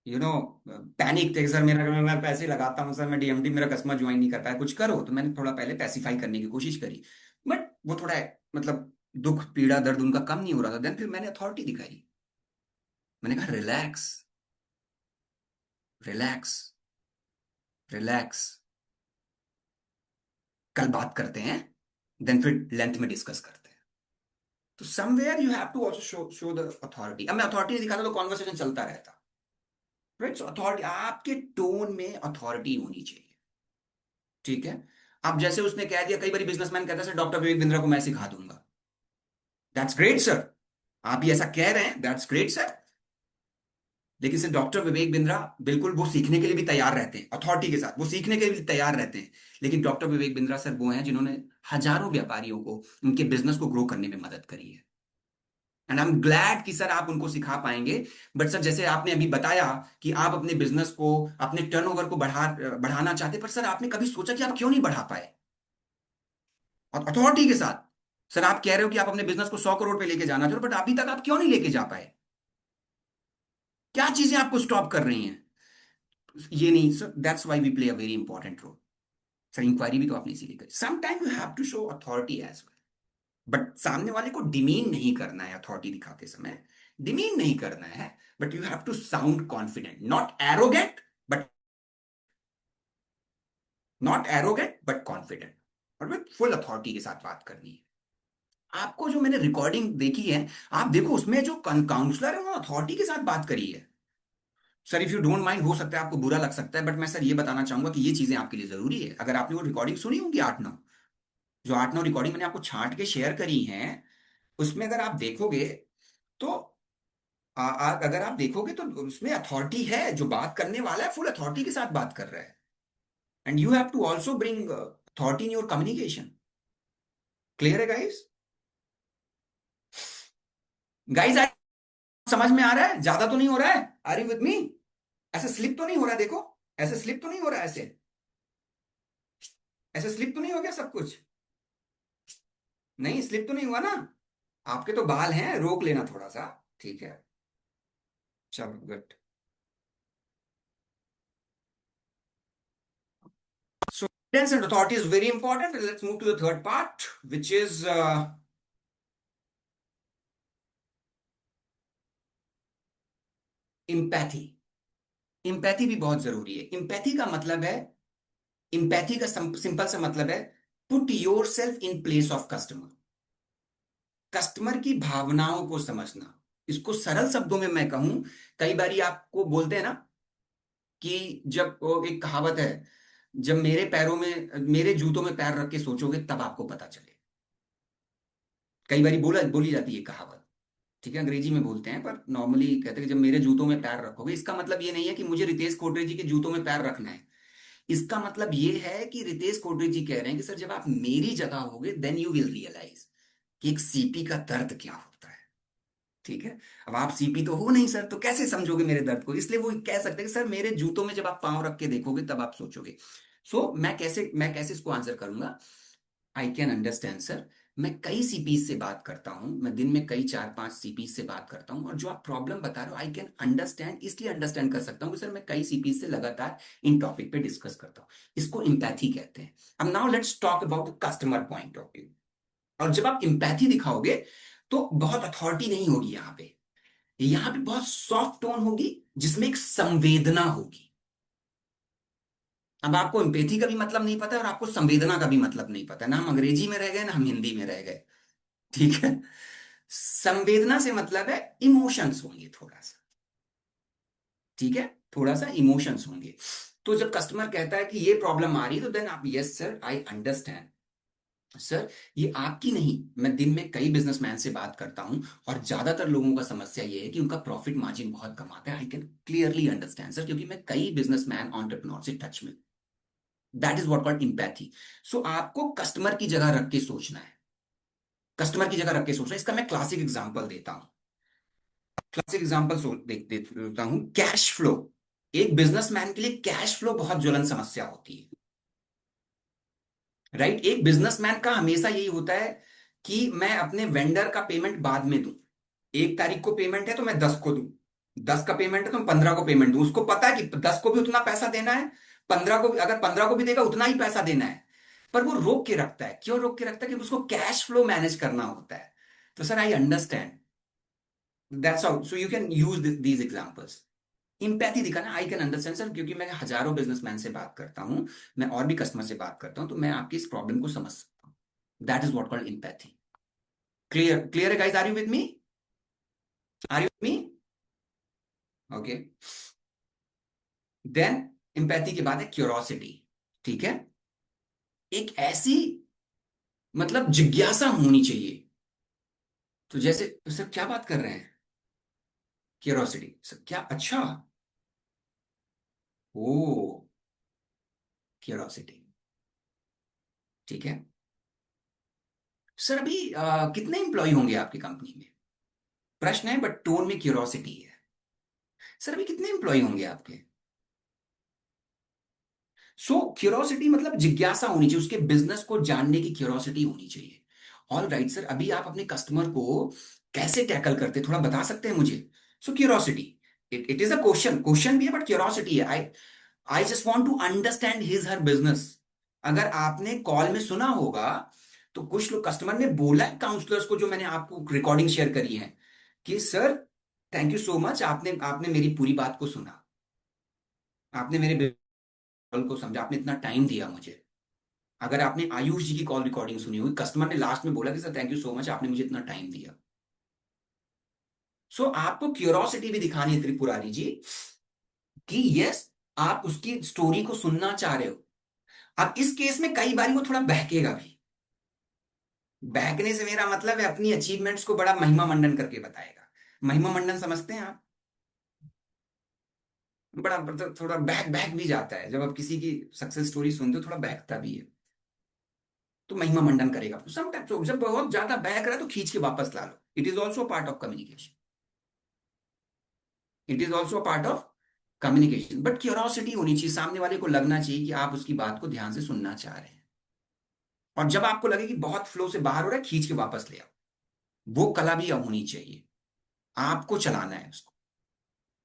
you know panic थे. सर मेरा, मैं पैसे लगाता हूँ सर, मैं डीएमडी, मेरा कस्टमर ज्वाइन नहीं करता है, कुछ करो. तो मैंने थोड़ा पहले पैसिफाई करने की कोशिश करी. बट वो थोड़ा मतलब दुख पीड़ा दर्द उनका कम नहीं हो रहा था. देन फिर मैंने अथॉरिटी दिखाई. मैंने कहा रिलैक्स, रिलैक्स, रिलैक्स, कल बात करते हैं. देन फिर लेंथ में डिस्कस करते हैं. तो somewhere you have to also show the authority. अब मैं अथॉरिटी दिखाता तो कॉन्वर्सेशन चलता रहता. राइट. सो अथॉरिटी, आपके टोन में अथॉरिटी होनी चाहिए. ठीक है. अब जैसे उसने कह दिया, कई बार बिजनेसमैन कहता है सर डॉक्टर विवेक बिंद्रा को मैं सिखा दूंगा. दैट्स ग्रेट सर, आप ये ऐसा कह रहे हैं, दैट्स ग्रेट सर. लेकिन सिर्फ डॉक्टर विवेक बिंद्रा, बिल्कुल वो सीखने के लिए भी तैयार रहते हैं. अथॉरिटी के साथ वो सीखने के लिए भी तैयार रहते हैं. लेकिन डॉक्टर विवेक बिंद्रा सर वो हैं जिन्होंने हजारों व्यापारियों को उनके बिजनेस को ग्रो करने में मदद करी है. एंड आई एम ग्लैड कि सर आप उनको सिखा पाएंगे. बट सर जैसे आपने अभी बताया कि आप अपने बिजनेस को, अपने टर्नओवर को बढ़ाना चाहते, पर सर आपने कभी सोचा कि आप क्यों नहीं बढ़ा पाए. और अथॉरिटी के साथ सर आप कह रहे हो कि आप अपने बिजनेस को 100 करोड़ पे लेके जाना चाहते हो, बट अभी तक आप क्यों नहीं लेके जा पाए. क्या चीजें आपको स्टॉप कर रही हैं. ये नहीं sir, that's why we play a very important role. Sir inquiry भी तो आपने इसीलिए करी. Some time you have to show authority as well. But सामने वाले को डिमीन नहीं करना है अथॉरिटी दिखाते समय. डिमीन नहीं करना है. But you have to sound confident, not arrogant but, not arrogant but confident. और विद फुल अथॉरिटी के साथ बात करनी है. आपको जो मैंने रिकॉर्डिंग देखी है, आप देखो उसमें जो काउंसलर है वो अथॉरिटी के साथ बात करी है. Sir if you don't mind, हो सकता है आपको बुरा लग सकता है, बट मैं सर ये बताना चाहूंगा कि ये चीजें आपके लिए जरूरी है. अगर आपने वो रिकॉर्डिंग सुनी होंगी 8-9, जो 8-9 रिकॉर्डिंग मैंने आपको छांट के शेयर करी हैं, उसमें अगर आप देखोगे तो अगर आप देखोगे तो उसमें अथॉरिटी है. जो बात करने वाला है फुल अथॉरिटी के साथ बात कर रहा है. And you have to also bring authority in your communication. Clear है गाइस? गाइस समझ में आ रहा है? ज्यादा तो नहीं हो रहा है? Are you with me? ऐसे स्लिप तो नहीं हो रहा है? देखो ऐसे स्लिप तो नहीं हो रहा है, ऐसे ऐसे स्लिप तो नहीं हो गया सब कुछ? नहीं स्लिप तो नहीं हुआ ना? आपके तो बाल हैं, रोक लेना थोड़ा सा. ठीक है, चलो good. So evidence and authority is very important. And let's move to the third part, which is empathy. Empathy भी बहुत जरूरी है. Empathy का मतलब है, empathy का सिंपल सा मतलब है put your self in place of customer. Customer की भावनाओं को समझना. इसको सरल शब्दों में मैं कहूं, कई बार आपको बोलते हैं ना कि जब वो एक कहावत है, जब मेरे पैरों में, मेरे जूतों में पैर रख के सोचोगे तब आपको पता चले. कई बार बोली जाती है कहावत. ठीक है, अंग्रेजी में बोलते हैं, पर नॉर्मली कहते हैं कि जब मेरे जूतों में पैर रखोगे, इसका मतलब ये नहीं है कि मुझे रितेश कोटरे जी के जूतों में पैर रखना है। इसका मतलब ये है कि रितेश कोटरे जी कह रहे हैं कि सर, जब आप मेरी जगह होगे देन यू विल रियलाइज कि एक सीपी का दर्द क्या होता है। ठीक है। अब आप सीपी तो हो नहीं सर, तो कैसे समझोगे मेरे दर्द को? इसलिए वो कह सकते हैं कि सर, मेरे जूतों में जब आप पांव रख के देखोगे तब आप सोचोगे। मैं कैसे इसको आंसर करूंगा? I can understand sir. मैं कई सीपीज से बात करता हूं, मैं दिन में कई 4-5 सीपीज से बात करता हूं, और जो आप प्रॉब्लम बता रहे हो आई कैन अंडरस्टैंड, इसलिए अंडरस्टैंड कर सकता हूं कि सर मैं कई सीपीज से लगातार इन टॉपिक पे डिस्कस करता हूं। इसको इम्पैथी कहते हैं। अब now let's talk about the customer point of view. और जब आप इम्पैथी दिखाओगे तो बहुत अथॉरिटी नहीं होगी यहाँ पे। यहाँ पे बहुत सॉफ्ट टोन होगी, जिसमें एक संवेदना होगी। अब आपको एम्पैथी का भी मतलब नहीं पता है और आपको संवेदना का भी मतलब नहीं पता है, ना हम अंग्रेजी में रह गए ना हम हिंदी में रह गए। ठीक है। संवेदना से मतलब है इमोशंस होंगे थोड़ा सा। ठीक है, थोड़ा सा इमोशंस होंगे। तो जब कस्टमर कहता है कि ये प्रॉब्लम आ रही है, तो देन आप, yes sir I understand sir, ये आपकी नहीं, मैं दिन में कई बिजनेसमैन से बात करता हूं, और ज्यादातर लोगों का समस्या ये है कि उनका प्रॉफिट मार्जिन बहुत कम आता है। I can clearly understand sir, क्योंकि मैं कई बिजनेसमैन एंटरप्रेन्योर से टच में। That is what called empathy. So आपको कस्टमर की जगह रख के सोचना है। कस्टमर की जगह रख के सोचना है। इसका मैं क्लासिक एग्जांपल देता हूं। क्लासिक एग्जांपल देता हूं, कैश फ्लो। एक बिजनेसमैन के लिए कैश फ्लो बहुत ज्वलन समस्या होती है। राइट। एक बिजनेसमैन का हमेशा यही होता है कि मैं अपने वेंडर का पेमेंट बाद में दूं। 1 तारीख को पेमेंट है तो मैं 10 को दूं, 10 का पेमेंट है तो मैं 15 को पेमेंट दूं। उसको पता है कि 10 को भी उतना पैसा देना है, 15 को भी, अगर 15 को भी देगा उतना ही पैसा देना है। पर वो रोक के रखता है। क्यों रोक के रखता है? क्योंकि उसको कैश फ्लो मैनेज करना होता है। तो sir, I understand. That's how, so you can use these examples. Empathy दिखाना, आई कैन अंडरस्टैंड सर, क्योंकि मैं हजारों बिजनेसमैन से बात करता हूं, मैं और भी कस्टमर से बात करता हूं, तो मैं आपकी इस प्रॉब्लम को समझ सकता हूं। That is what called empathy. Clear? Clear है guys? Are you with me? Are you with me? Okay. Then empathy के बाद है क्यूरोसिटी। ठीक है। एक ऐसी, मतलब जिज्ञासा होनी चाहिए। तो जैसे सर क्या बात कर रहे हैं? क्यूरोसिटी सर, क्या? अच्छा। ओ, क्यूरोसिटी। ठीक है। सर अभी कितने एम्प्लॉय होंगे आपकी कंपनी में? प्रश्न है बट टोन में क्यूरोसिटी है। सर अभी कितने एम्प्लॉय होंगे आपके? सो क्यूरोसिटी मतलब जिज्ञासा होनी चाहिए, उसके बिजनेस को जानने की क्यूरोसिटी होनी चाहिए। ऑल राइट सर, अभी आप अपने कस्टमर को कैसे टैकल करते हैं, थोड़ा बता सकते हैं मुझे? So curiosity, it is a question, question भी है बट क्यूरोसिटी है। I I just want to understand his her business. अगर आपने कॉल में सुना होगा, तो कुछ लोग, कस्टमर ने बोला है काउंसलर्स को, जो मैंने आपको रिकॉर्डिंग शेयर करी है, कि sir thank you so much, आपने आपने मेरी पूरी बात को सुना, आपने मेरे कॉल को समझा, आपने इतना टाइम दिया मुझे। अगर आपने आयुष जी की कॉल रिकॉर्डिंग सुनी होगी, कस्टमर ने लास्ट में बोला कि sir thank you so much, आपने मुझे इतना टाइम दिया। सो आपको क्यूरोसिटी भी दिखानी है त्रिपुरारी जी, कि यस, आप उसकी स्टोरी को सुनना चाह रहे हो। अब इस केस में कई बार वो थोड़ा बहकेगा भी। बहकने से मेरा मतलब है अपनी अचीवमेंट्स को बड़ा महिमा मंडन करके बताएगा। महिमा मंडन समझते हैं आप? बड़ा मतलब थोड़ा बहक बहक भी जाता है, जब आप किसी की सक्सेस स्टोरी सुनते हो थोड़ा बहकता भी है, तो महिमा मंडन करेगा समटाइम्स। तो जब बहुत ज्यादा बहक रहा है तो खींच के वापस ला लो। It is also part of communication. It is also part of communication, but curiosity होनी चाहिए, सामने वाले को लगना चाहिए कि आप उसकी बात को ध्यान से सुनना चाह रहे हैं। और जब आपको लगे कि बहुत फ्लो से बाहर हो रहा है, खींच के वापस ले आओ। वो कला भी होनी चाहिए, आपको चलाना है उसको।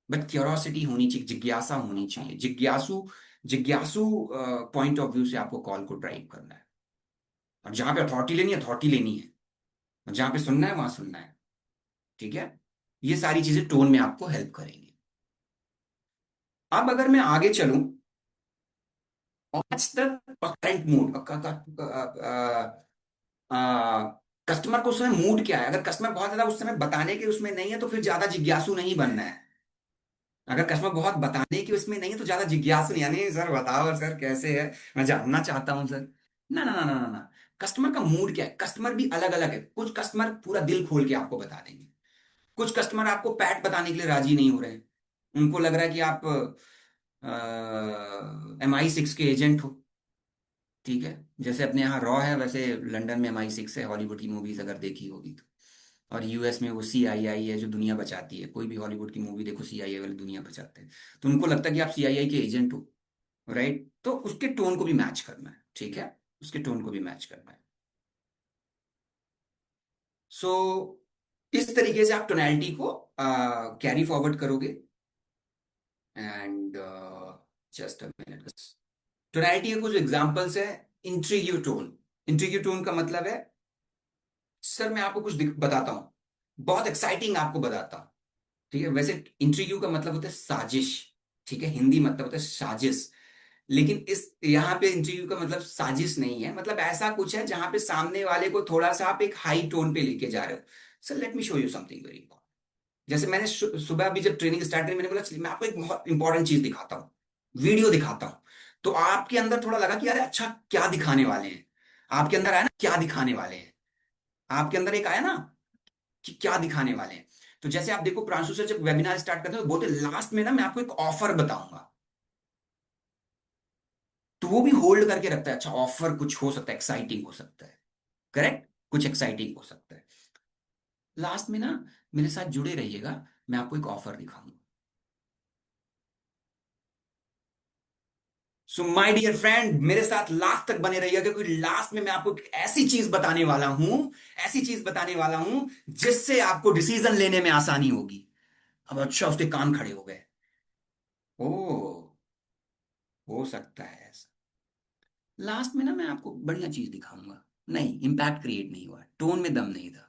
बट क्यूरोसिटी होनी चाहिए, जिज्ञासा होनी चाहिए। जिज्ञासु, जिज्ञासु पॉइंट ऑफ व्यू से आपको कॉल को ड्राइव करना है। और जहां पे अथॉरिटी लेनी है, अथॉरिटी लेनी है। और जहां पे सुनना है, वहां सुनना है। ठीक है। ये सारी चीजें टोन में आपको हेल्प करेंगी। अब अगर मैं आगे चलूं, आज तक करंट मूड, कस्टमर को उस समय मूड क्या है, अगर कस्टमर बहुत ज्यादा उस समय बताने के उसमें नहीं है, तो फिर ज्यादा जिज्ञासु नहीं बनना है। अगर कस्टमर बहुत बताने की उसमें नहीं है, तो ज्यादा जिज्ञासु नहीं, यानी सर बताओ सर कैसे है, मैं जानना चाहता हूं सर। ना ना ना ना ना ना। कस्टमर का मूड क्या है? कस्टमर भी अलग अलग है। कुछ कस्टमर पूरा दिल खोल के आपको बता देंगे, कुछ कस्टमर आपको पैट बताने के लिए राजी नहीं हो रहे हैं, उनको लग रहा है कि आप MI6 के एजेंट हो। ठीक है, जैसे अपने यहाँ रॉ है, वैसे लंदन में MI6 है, हॉलीवुड की मूवीज अगर देखी होगी तो। और US में वो CII है जो दुनिया बचाती है, कोई भी हॉलीवुड की मूवी देखो CIA वाले दुनिया बचाते हैं। तो उनको लगता है कि आप CII के एजेंट हो, राइट? तो उसके टोन को भी मैच करना है, ठीक है, उसके टोन को भी मैच करना है। सो इस तरीके से आप टोनैलिटी को कैरी फॉरवर्ड करोगे। And just a minute, tonality के कुछ एग्जांपल्स है। इंट्रिग्यू टोन, इंट्रिग्यू टोन का मतलब है, सर मैं आपको कुछ बताता हूं, बहुत एक्साइटिंग आपको बताता हूं। ठीक है, वैसे इंट्रिग्यू का मतलब होता है साजिश, ठीक है, हिंदी मतलब होता है साजिश। लेकिन इस यहाँ पे इंटरव्यू का मतलब साजिश नहीं है, मतलब ऐसा कुछ है जहां पे सामने वाले को थोड़ा सा आप एक हाई टोन पे लेके जा रहे हो। Sir let me show you something very important. जैसे मैंने सुबह अभी जब ट्रेनिंग स्टार्ट करी, मैंने बोला चलिए मैं आपको एक बहुत इंपॉर्टेंट चीज दिखाता हूँ, वीडियो दिखाता हूँ। तो आपके अंदर थोड़ा लगा कि अरे अच्छा क्या दिखाने वाले हैं, आपके अंदर आया ना क्या दिखाने वाले हैं, आपके अंदर एक आया ना कि क्या दिखाने वाले हैं। तो जैसे आप देखो प्रांशु सर जब वेबिनार स्टार्ट करते हैं तो बोलते लास्ट में ना मैं आपको एक ऑफर बताऊंगा, तो वो भी होल्ड करके रखता है, अच्छा ऑफर कुछ हो सकता है, एक्साइटिंग हो सकता है, करेक्ट, कुछ एक्साइटिंग हो सकता है। लास्ट में ना मेरे साथ जुड़े रहिएगा, मैं आपको एक ऑफर दिखाऊंगा। सो माय डियर फ्रेंड, मेरे साथ लास्ट तक बने रहिएगा, क्योंकि लास्ट में मैं आपको एक ऐसी चीज बताने वाला हूं, ऐसी चीज बताने वाला हूं जिससे आपको डिसीजन लेने में आसानी होगी। अब अच्छा उसके कान खड़े हो गए, ओ हो सकता है ऐसा। लास्ट में ना मैं आपको बढ़िया चीज दिखाऊंगा, नहीं इंपैक्ट क्रिएट नहीं हुआ, टोन में दम नहीं था।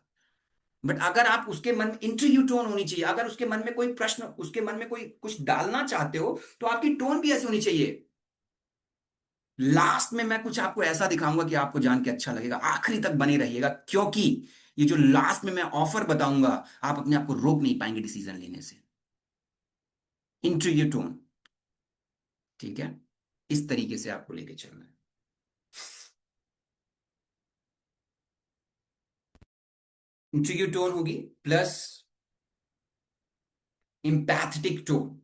बट अगर आप उसके मन में इंटरव्यू टोन होनी चाहिए, अगर उसके मन में कोई प्रश्न, उसके मन में कोई कुछ डालना चाहते हो तो आपकी टोन भी ऐसी होनी चाहिए। लास्ट में मैं कुछ आपको ऐसा दिखाऊंगा कि आपको जान के अच्छा लगेगा, आखिरी तक बने रहिएगा, क्योंकि ये जो लास्ट में मैं ऑफर बताऊंगा आप अपने आप को रोक नहीं पाएंगे डिसीजन लेने से। इंटरव्यू टोन, ठीक है, इस तरीके से आपको लेके चलना है। इंटरव्यू टोन होगी प्लस इम्पैथेटिक टोन,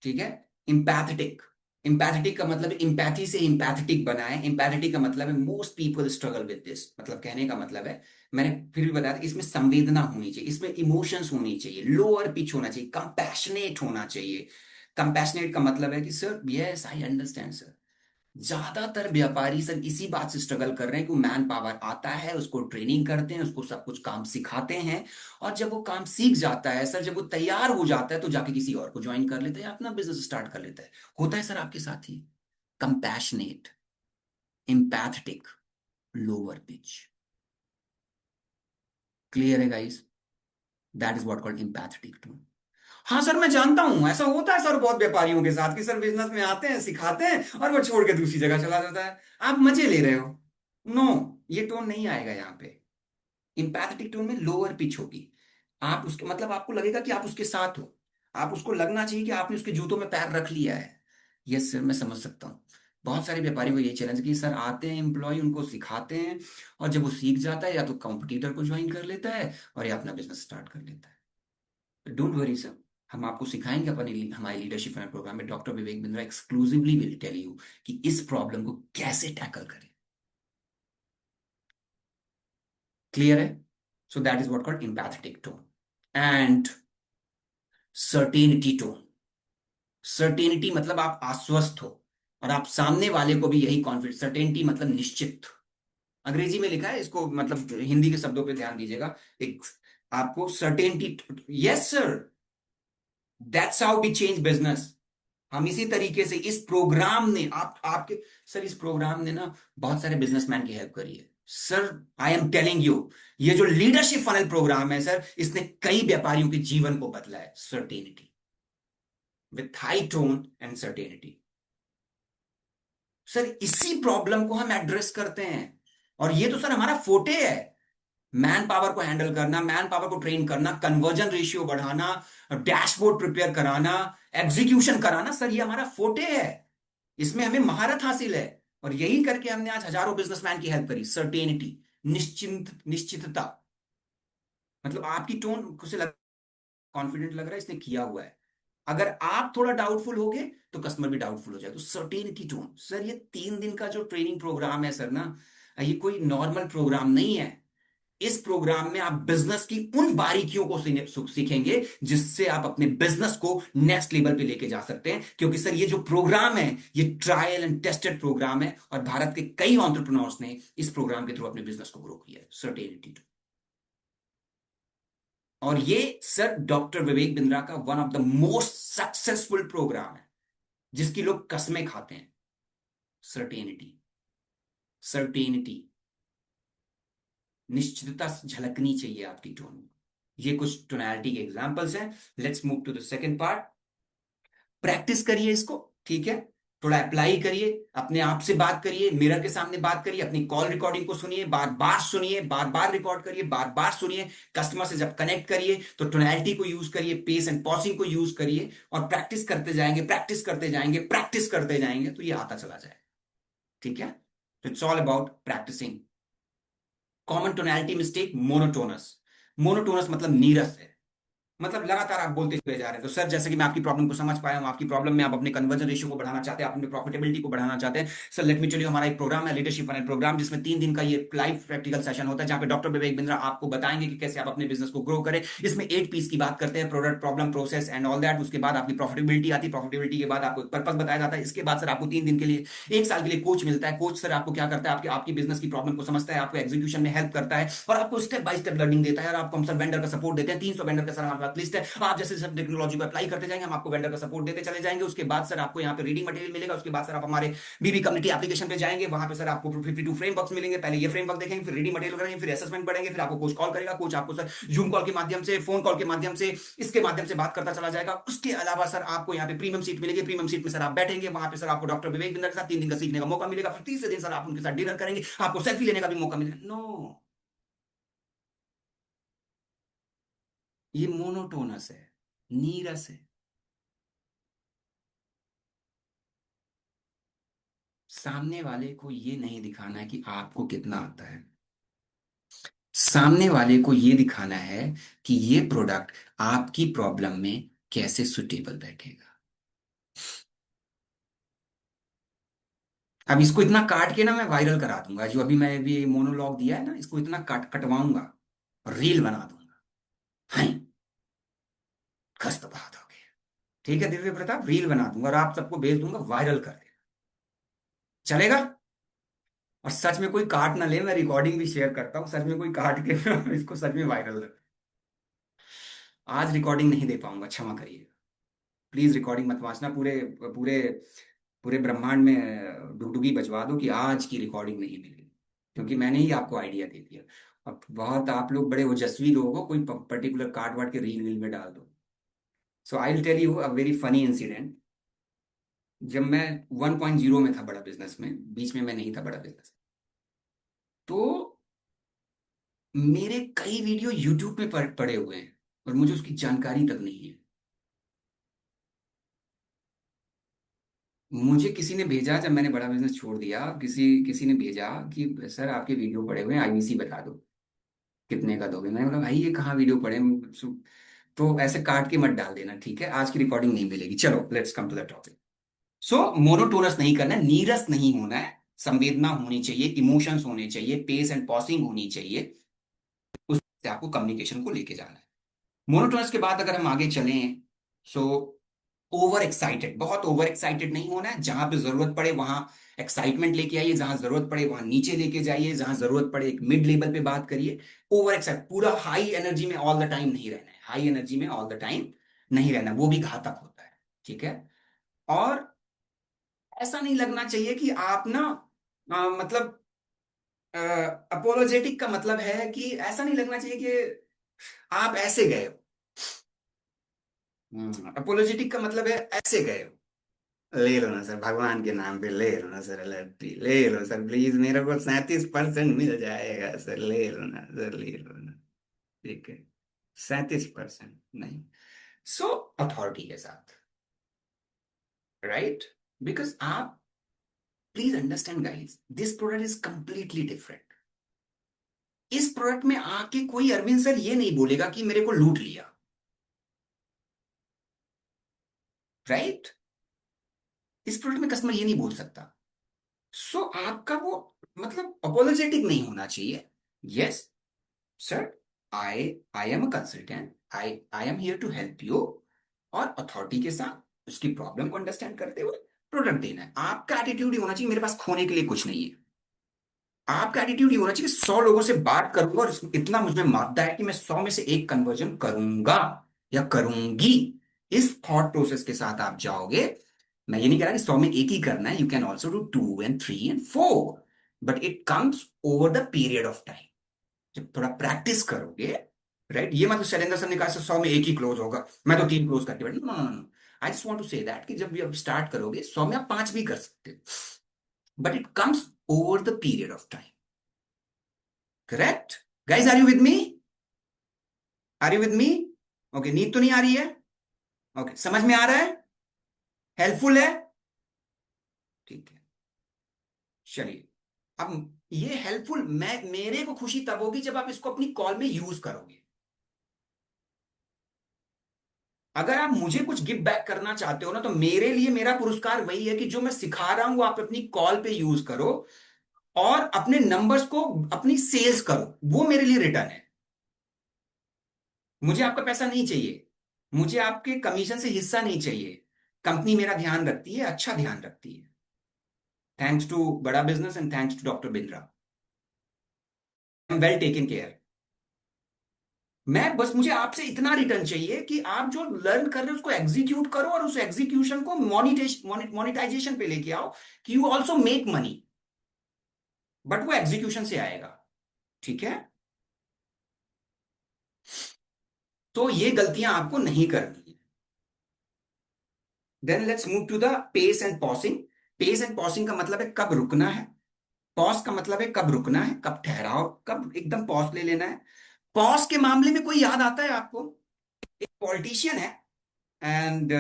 ठीक है, इम्पैथेटिक। इम्पैथेटिक का मतलब इम्पैथी से इम्पैथेटिक बना है, इम्पैथेटिक का मतलब है most people struggle with this, मतलब कहने का मतलब है, मैंने फिर भी बताया इसमें संवेदना होनी चाहिए, इसमें इमोशंस होनी चाहिए, लोअर पिच होना चाहिए, कंपैशनेट होना चाहिए। कंपैशनेट का मतलब है कि sir yes I understand sir, ज्यादातर व्यापारी सर इसी बात से स्ट्रगल कर रहे हैं कि मैन पावर आता है, उसको ट्रेनिंग करते हैं, उसको सब कुछ काम सिखाते हैं, और जब वो काम सीख जाता है सर, जब वो तैयार हो जाता है तो जाके किसी और को ज्वाइन कर लेता है या अपना बिजनेस स्टार्ट कर लेता है। होता है सर आपके साथ ही। Compassionate, empathetic, lower pitch. Clear है guys? That is what called empathetic tone. हाँ सर मैं जानता हूं ऐसा होता है सर बहुत व्यापारियों के साथ कि सर बिजनेस में आते हैं, सिखाते हैं और वो छोड़ के दूसरी जगह चला जाता है, आप मजे ले रहे हो। नो, ये टोन नहीं आएगा यहाँ पे। इंपैथेटिक टोन में लोअर पिच होगी, आप उसके मतलब आपको लगेगा कि आप उसके साथ हो, आप उसको लगना चाहिए कि आपने उसके जूतों में पैर रख लिया है। यस सर मैं समझ सकता हूँ, बहुत सारे व्यापारियों को ये चैलेंज कि सर आते हैं एम्प्लॉय, उनको सिखाते हैं, और जब वो सीख जाता है या तो कॉम्पिटिटर को ज्वाइन कर लेता है और या अपना बिजनेस स्टार्ट कर लेता है। डोंट वरी सर, हम आपको सिखाएंगे अपने हमारे लीडरशिप प्रोग्राम में, doctor Vivek Bindra exclusively will tell you कि इस प्रॉब्लम को कैसे टैकल करें। क्लियर है? So that is what called empathetic tone. And certainty tone, certainty मतलब आप आश्वस्त हो और आप सामने वाले को भी यही कॉन्फिडेंस, सर्टेनिटी मतलब निश्चित। अंग्रेजी में लिखा है इसको, मतलब हिंदी के शब्दों पे ध्यान दीजिएगा। एक आपको certainty, yes sir, that's how we change business. हम इसी तरीके से इस प्रोग्राम ने आपके सर, इस प्रोग्राम ने ना बहुत सारे बिजनेसमैन की हेल्प करी है sir, I am telling you. ये जो लीडरशिप फनल प्रोग्राम है सर, इसने कई व्यापारियों के जीवन को बदला है। Certainty with high tone and certainty, sir इसी प्रॉब्लम को हम एड्रेस करते हैं, और ये तो सर हमारा फोटे है। मैन पावर को हैंडल करना, मैन पावर को ट्रेन करना, कन्वर्जन रेशियो बढ़ाना, डैशबोर्ड प्रिपेयर कराना, एग्जीक्यूशन कराना, सर ये हमारा फोटे है, इसमें हमें महारत हासिल है। और यही करके हमने आज हजारों बिजनेसमैन की हेल्प करी। सर्टेनिटी, निश्चिंतता, मतलब आपकी टोन उसे कॉन्फिडेंट लग रहा है, इसने किया हुआ है। अगर आप थोड़ा डाउटफुल होगे तो कस्टमर भी डाउटफुल हो जाए। तो सर्टेनिटी टोन सर, ये 3 दिन का जो ट्रेनिंग प्रोग्राम है सर ना, ये कोई नॉर्मल प्रोग्राम नहीं है। इस प्रोग्राम में आप बिजनेस की उन बारीकियों को सीखेंगे जिससे आप अपने बिजनेस को नेक्स्ट लेवल पे लेके जा सकते हैं। क्योंकि सर ये जो प्रोग्राम है ये ट्रायल एंड टेस्टेड प्रोग्राम है, और भारत के कई एंटरप्रेन्योर्स ने इस प्रोग्राम के थ्रू अपने बिजनेस को ग्रो किया है, सर्टेनिटी। और ये सर डॉक्टर विवेक बिंद्रा का one of the most successful programme है जिसकी लोग कसमें खाते हैं। सर्टेनिटी, सर्टेनिटी, निश्चितता झलकनी चाहिए आपकी टोन में। ये कुछ टोनैलिटी के एग्जांपल्स हैं। Let's move to the second part. Practice करिए इसको, ठीक है, थोड़ा अप्लाई करिए, अपने आप से बात करिए, मिरर के सामने बात करिए, अपनी कॉल रिकॉर्डिंग को सुनिए, बार बार सुनिए, बार बार रिकॉर्ड करिए, बार बार सुनिए। कस्टमर से जब कनेक्ट करिए तो टोनैलिटी को यूज करिए, पेस एंड पॉसिंग को यूज करिए, और प्रैक्टिस करते जाएंगे, प्रैक्टिस करते जाएंगे, प्रैक्टिस करते जाएंगे तो ये आता चला जाए, ठीक है। तो it's all about practising. Common tonality mistake, monotonous. Monotonous मतलब नीरस है, मतलब लगातार आप बोलते हुए जा रहे हैं। तो सर जैसे कि मैं आपकी प्रॉब्लम को समझ पाया हूं, आपकी प्रॉब्लम में आप अपने कन्वर्जन रेशियो को बढ़ाना चाहते हैं, आप अपनी प्रॉफिटेबिलिटी को बढ़ाना चाहते हैं। Sir let me tell you, हमारा एक प्रोग्राम है लीडरशिप फनल प्रोग्राम, जिसमें 3 दिन का ये लाइव प्रैक्टिकल सेशन होता है, जहां पे डॉक्टर विवेक बिंद्रा आपको बताएंगे कि कैसे आप अपने बिजनेस को ग्रो करें। इसमें 8 पीस की बात करते हैं, product, problem, process and all that. उसके बाद आपकी प्रॉफिटेबिलिटी आती है, प्रॉफिटेबिलिटी के बाद आपको पर्पस बताया जाता है। इसके बाद सर आपको 3 दिन के लिए, 1 साल के लिए कोच मिलता है। कोच सर आपको क्या करता है, आपकी आपकी बिजनेस की प्रॉब्लम को समझता है, आपको एग्जीक्यूशन में हेल्प करता है, और आपको स्टेप बाय स्टेप लर्निंग देता है। और आपको हम सर वेंडर का सपोर्ट देते हैं, 300 वेंडर का सर हमारे पास लिस्ट है। आप जैसे सब टेक्नोलॉजी को अप्लाई करते जाएंगे, हम आपको वेंडर का सपोर्ट देते चले जाएंगे। उसके बाद सर आपको यहाँ पे रीडिंग मटेरियल मिलेगा। उसके बाद सर आप हमारे बीबी कम्युनिटी एप्लीकेशन पे जाएंगे, वहां पे सर आपको 52 फ्रेमवर्क्स मिलेंगे। पहले ये फ्रेमवर्क देखेंगे, फिर रीडिंग मटेरियल करेंगे, फिर असेसमेंट पढ़ेंगे, फिर आपको कोच कॉल करेगा। कोच आपको सर जूम कॉल के माध्यम से, फोन कॉल के माध्यम से, इसके माध्यम से बात करता चला जाएगा। उसके अलावा सर आपको यहाँ पे प्रीमियम सीट मिलेगी। प्रीमियम सीट में सर आप बैठेंगे, वहां पे सर आपको डॉक्टर विवेक बिंदर के साथ 3 दिन का सीखने का मौका मिलेगा। फिर तीसरे दिन सर आप उनके साथ डिनर करेंगे, आपको सेल्फी लेने का भी मौका मिलेगा। नो, ये मोनोटोनस है, नीरस है। सामने वाले को ये नहीं दिखाना है कि आपको कितना आता है, सामने वाले को ये दिखाना है कि ये प्रोडक्ट आपकी प्रॉब्लम में कैसे सुटेबल बैठेगा। अब इसको इतना काट के ना मैं वायरल करा दूंगा, जो अभी मैं भी मोनोलॉग दिया है ना, इसको इतना काट कटवाऊंगा और रील बना दूंगा। हाय, खस्त बात हो गई, ठीक है दिव्य प्रताप, रील बना दूंगा और आप सबको भेज दूंगा, वायरल कर देना, चलेगा। और सच में कोई काट ना ले, मैं रिकॉर्डिंग भी शेयर करता हूँ, सच में कोई काट के इसको सच में वायरल कर। आज रिकॉर्डिंग नहीं दे पाऊंगा, क्षमा करिए, प्लीज रिकॉर्डिंग मत वांचना। पूरे पूरे पूरे ब्रह्मांड में डुगडुगी बजवा दो कि आज की रिकॉर्डिंग नहीं मिलेगी, क्योंकि मैंने ही आपको आइडिया दे दिया। अब बहुत आप लोग बड़े ओजस्वी लोग हो, कोई पर्टिकुलर काट वाट के रील वील में डाल दो। So I will tell you a very funny incident. जब मैं 1.0 में था बड़ा बिजनेस में, बीच में मैं नहीं था बड़ा बिजनेस, तो मेरे कई वीडियो यूट्यूब में पड़े हुए हैं और मुझे उसकी जानकारी तक नहीं है। मुझे किसी ने भेजा, जब मैंने बड़ा बिजनेस छोड़ दिया, किसी किसी ने भेजा कि सर आपके वीडियो पड़े हुए हैं, आईवीसी बता दो कितने का दोगे। मैंने बोला भाई ये कहाँ वीडियो पड़े हैं? तो ऐसे काट के मत डाल देना, ठीक है, आज की रिकॉर्डिंग नहीं मिलेगी। चलो let's come to the topic. So monotonous नहीं करना है, नीरस नहीं होना है, संवेदना होनी चाहिए, इमोशंस होने चाहिए, पेस एंड पॉसिंग होनी चाहिए, उससे आपको कम्युनिकेशन को लेके जाना है। मोनोटोनस के बाद अगर हम आगे चलें, सो ओवर एक्साइटेड, बहुत ओवर एक्साइटेड नहीं होना है। जहां पे जरूरत पड़े वहां एक्साइटमेंट लेके आइए, जहां जरूरत पड़े वहां नीचे लेके जाइए, जहां जरूरत पड़े एक मिड लेवल पे बात करिए। ओवर एक्साइट, पूरा हाई एनर्जी में ऑल द टाइम नहीं रहना है, हाई एनर्जी में ऑल द टाइम नहीं रहना, वो भी घातक होता है, ठीक है। और ऐसा नहीं लगना चाहिए कि आप ना मतलब अपोलोजेटिक का मतलब है कि ऐसा नहीं लगना चाहिए कि आप ऐसे गए हो। अपोलोजेटिक का मतलब है ऐसे गए हो, ले लो ना सर, भगवान के नाम पे ले लो ना सर, लट्टी ले लो सर, प्लीज मेरे को 37% मिल जाएगा सर, ले लो ना सर, ले लो ना, ठीक है, 37% नहीं। सो अथॉरिटी के साथ, राइट, बिकॉज आप please understand guys, this product is completely different. इस प्रोडक्ट में आके कोई अरविंद सर ये नहीं बोलेगा कि मेरे को लूट लिया, राइट? इस प्रोडक्ट में कस्टमर ये नहीं बोल सकता। सो आपका वो मतलब अपोलोजेटिक नहीं होना चाहिए। Yes sir, I I am a consultant, I am here to help you, और अथॉरिटी के साथ उसकी प्रॉब्लम को अंडरस्टैंड करते हुए प्रोडक्ट देना है। आपका एटीट्यूड ही होना चाहिए मेरे पास खोने के लिए कुछ नहीं है। आपका एटीट्यूड ये होना चाहिए 100 लोगों से बात करूंगा और इतना मुझ में मानता है कि मैं 100 में से 1 कन्वर्जन करूंगा या करूंगी। इस थॉट प्रोसेस के साथ आप जाओगे। मैं ये नहीं कह रहा कि 100 में 1 ही करना है, you can also do 2 and 3 and 4, but it comes over the period of time. जब थोड़ा प्रैक्टिस करोगे, राइट? ये मतलब शैलेंद्र सर ने कहा 100 में 1 ही क्लोज होगा, मैं तो 3 क्लोज करके बैठ, no no no. I just want to say that कि जब भी आप स्टार्ट करोगे 100 में आप 5 भी कर सकते हो, but it comes over the period of time. Correct guys? Are you with me? Are you with me? Okay, नींद तो नहीं आ रही है? ओके, समझ में आ रहा है? हेल्पफुल है? ठीक है, चलिए। अब ये हेल्पफुल, मैं मेरे को खुशी तब होगी जब आप इसको अपनी कॉल में यूज करोगे। अगर आप मुझे कुछ गिव बैक करना चाहते हो ना, तो मेरे लिए मेरा पुरस्कार वही है कि जो मैं सिखा रहा हूं वो आप अपनी कॉल पे यूज करो और अपने नंबर्स को अपनी सेल्स करो, वो मेरे लिए रिटर्न है। मुझे आपका पैसा नहीं चाहिए, मुझे आपके कमीशन से हिस्सा नहीं चाहिए। कंपनी मेरा ध्यान रखती है, अच्छा ध्यान रखती है। थैंक्स टू बड़ा business and thanks to doctor Bindra, well taken care. मैं बस, मुझे आपसे इतना रिटर्न चाहिए कि आप जो लर्न कर रहे हो उसको एग्जीक्यूट करो और उस एग्जीक्यूशन को मोनिटाइजेशन पे लेके आओ कि you also make money, but वो एग्जीक्यूशन से आएगा। ठीक है? तो ये गलतियां आपको नहीं करनी है। Then let's move to the pace and pausing. Pace and pausing का मतलब है कब रुकना है। पॉज का मतलब है कब रुकना है, कब ठहराओ, कब एकदम पॉज ले लेना है। पॉज के मामले में कोई याद आता है आपको? एक पॉलिटिशियन है, एंड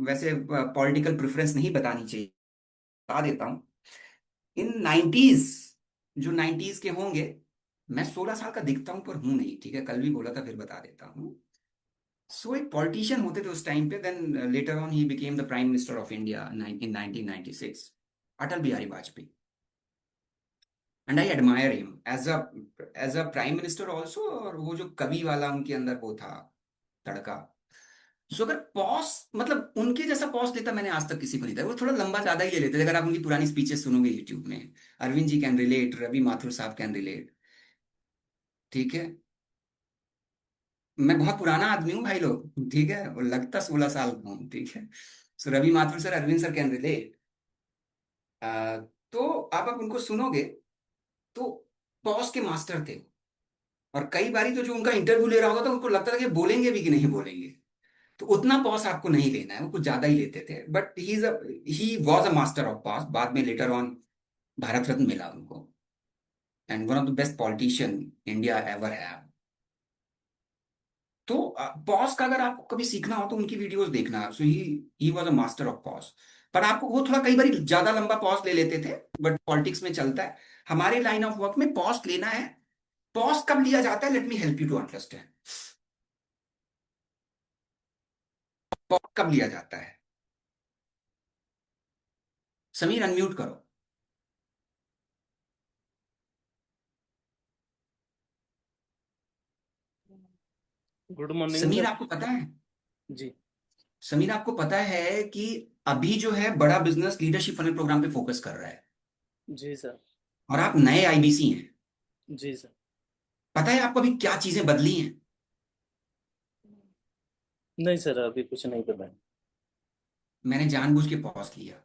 वैसे पॉलिटिकल प्रेफरेंस नहीं बतानी चाहिए, बता देता हूं। इन 90s, जो 90s के होंगे, मैं 16 साल का दिखता हूं पर हूं नहीं, ठीक है? कल भी बोला था, फिर बता देता हूं। सो एक पॉलिटिशियन होते थे उस टाइम पे, then later on he became the prime minister of India in 1996, Atal Bihari Vajpayee. And I admire him as a prime minister also, और वो जो कवि वाला उनके अंदर वो था, तड़का। सो अगर पॉज, मतलब उनके जैसा पॉज लेता मैंने आज तक किसी को नहीं था। वो थोड़ा लंबा ज्यादा ही ले लेते थे। अगर आप उनकी पुरानी स्पीचेस सुनोगे यूट्यूब में, अरविंद जी कैन रिलेट, रवि माथुर साहब कैन रिलेट। ठीक है? मैं बहुत पुराना आदमी हूँ भाई लोग, ठीक है? और लगता 16 साल का हूँ, ठीक है? So Ravi Mathur sir, Arvind sir can relate. तो आप उनको सुनोगे तो पॉज के मास्टर थे। और कई बारी तो जो उनका इंटरव्यू ले रहा होता था उनको लगता था कि बोलेंगे भी कि नहीं बोलेंगे। तो उतना पॉज आपको नहीं लेना है, वो कुछ ज्यादा ही लेते थे, but he was a master of pause. बाद में लेटर ऑन भारत रत्न मिला उनको, and one of the best politician India ever have. तो पॉज का अगर आपको कभी सीखना हो तो उनकी वीडियोस देखना। So he was a master of pause. पर आपको वो थोड़ा कई बार ज्यादा लंबा पॉज ले लेते थे, बट पॉलिटिक्स में चलता है। हमारे लाइन ऑफ वर्क में पॉज लेना है। पॉज कब लिया जाता है, let me help you to understand. Pause कब लिया जाता है? समीर, अनम्यूट करो। Good morning Sameer, sir. आपको पता है, जी। समीर आपको पता है कि अभी जो है बड़ा बिजनेस लीडरशिप फनल प्रोग्राम पे फोकस कर रहा है, जी सर। और आप नए आईबीसी हैं। जी सर। पता है आपको अभी क्या चीजें बदली हैं? नहीं सर, अभी कुछ नहीं कर रहे हैं। मैंने जानबूझ के पॉज किया।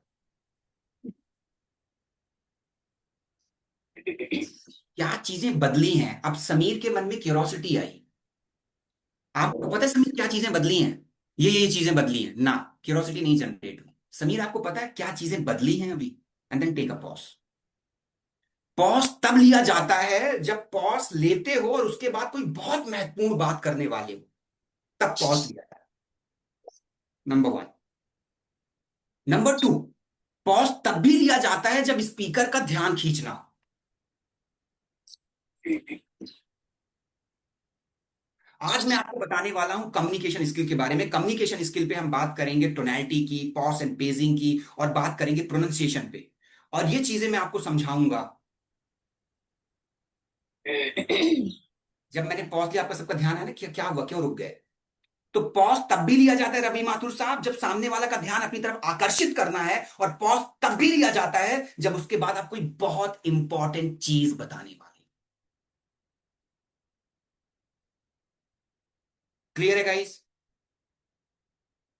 क्या चीजें बदली हैं? अब समीर के मन में क्यूरोसिटी आई। आपको पता है समीर क्या चीजें बदली हैं? ये चीजें बदली हैं ना, क्यूरोसिटी नहीं जनरेट हुई। समीर, आपको पता है क्या चीजें बदली हैं अभी? And then take a pause. Pause तब लिया जाता है जब पॉज लेते हो और उसके बाद कोई बहुत महत्वपूर्ण बात करने वाले हो, तब पॉज लिया जाता है। नंबर 1। नंबर 2, पॉज तब भी लिया जाता है जब स्पीकर का ध्यान खींचना हो। आज मैं आपको बताने वाला हूं कम्युनिकेशन स्किल के बारे में। कम्युनिकेशन स्किल पे हम बात करेंगे टोनैलिटी की, पॉज एंड पेजिंग की, और बात करेंगे प्रोनाउंसिएशन पे। और ये चीजें मैं आपको समझाऊंगा। जब मैंने पॉज लिया, आपका सबका ध्यान है ना कि क्या हुआ, क्यों रुक गए? तो पॉज तब भी लिया जाता है रवि माथुर साहब जब सामने वाला का ध्यान अपनी तरफ आकर्षित करना है, और पॉज तब भी लिया जाता है जब उसके बाद आप कोई बहुत इंपॉर्टेंट चीज बताने वाले। क्लियर है गाइस?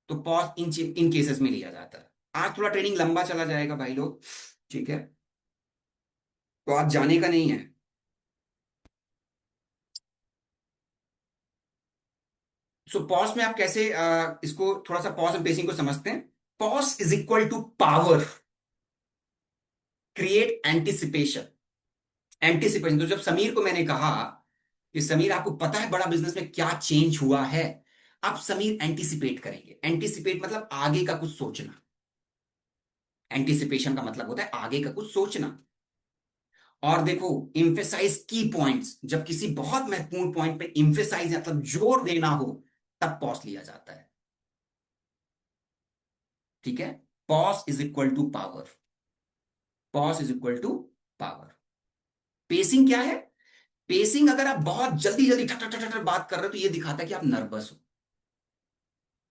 तो पॉज इन केसेस में लिया जाता है। आज थोड़ा ट्रेनिंग लंबा चला जाएगा भाई लोग, ठीक है? तो आज जाने का नहीं है। सो पॉज में आप कैसे इसको थोड़ा सा पॉज एंड पेसिंग को समझते हैं। Pause is equal to power, create anticipation. Anticipation, तो जब समीर को मैंने कहा कि समीर आपको पता है बड़ा बिजनेस में क्या चेंज हुआ है, अब समीर एंटिसिपेट करेंगे। एंटिसिपेट मतलब आगे का कुछ सोचना। एंटिसिपेशन का मतलब होता है आगे का कुछ सोचना। और देखो, इम्फेसाइज की पॉइंट्स, जब किसी बहुत महत्वपूर्ण पॉइंट पे इम्फेसाइज मतलब जोर देना हो, तब पॉज लिया जाता है। ठीक है? Pause is equal to power. Pause is equal to power. Pacing क्या है? पेसिंग, अगर आप बहुत जल्दी जल्दी ठट ठट ठट ठट बात कर रहे हो तो ये दिखाता है कि आप नर्वस हो।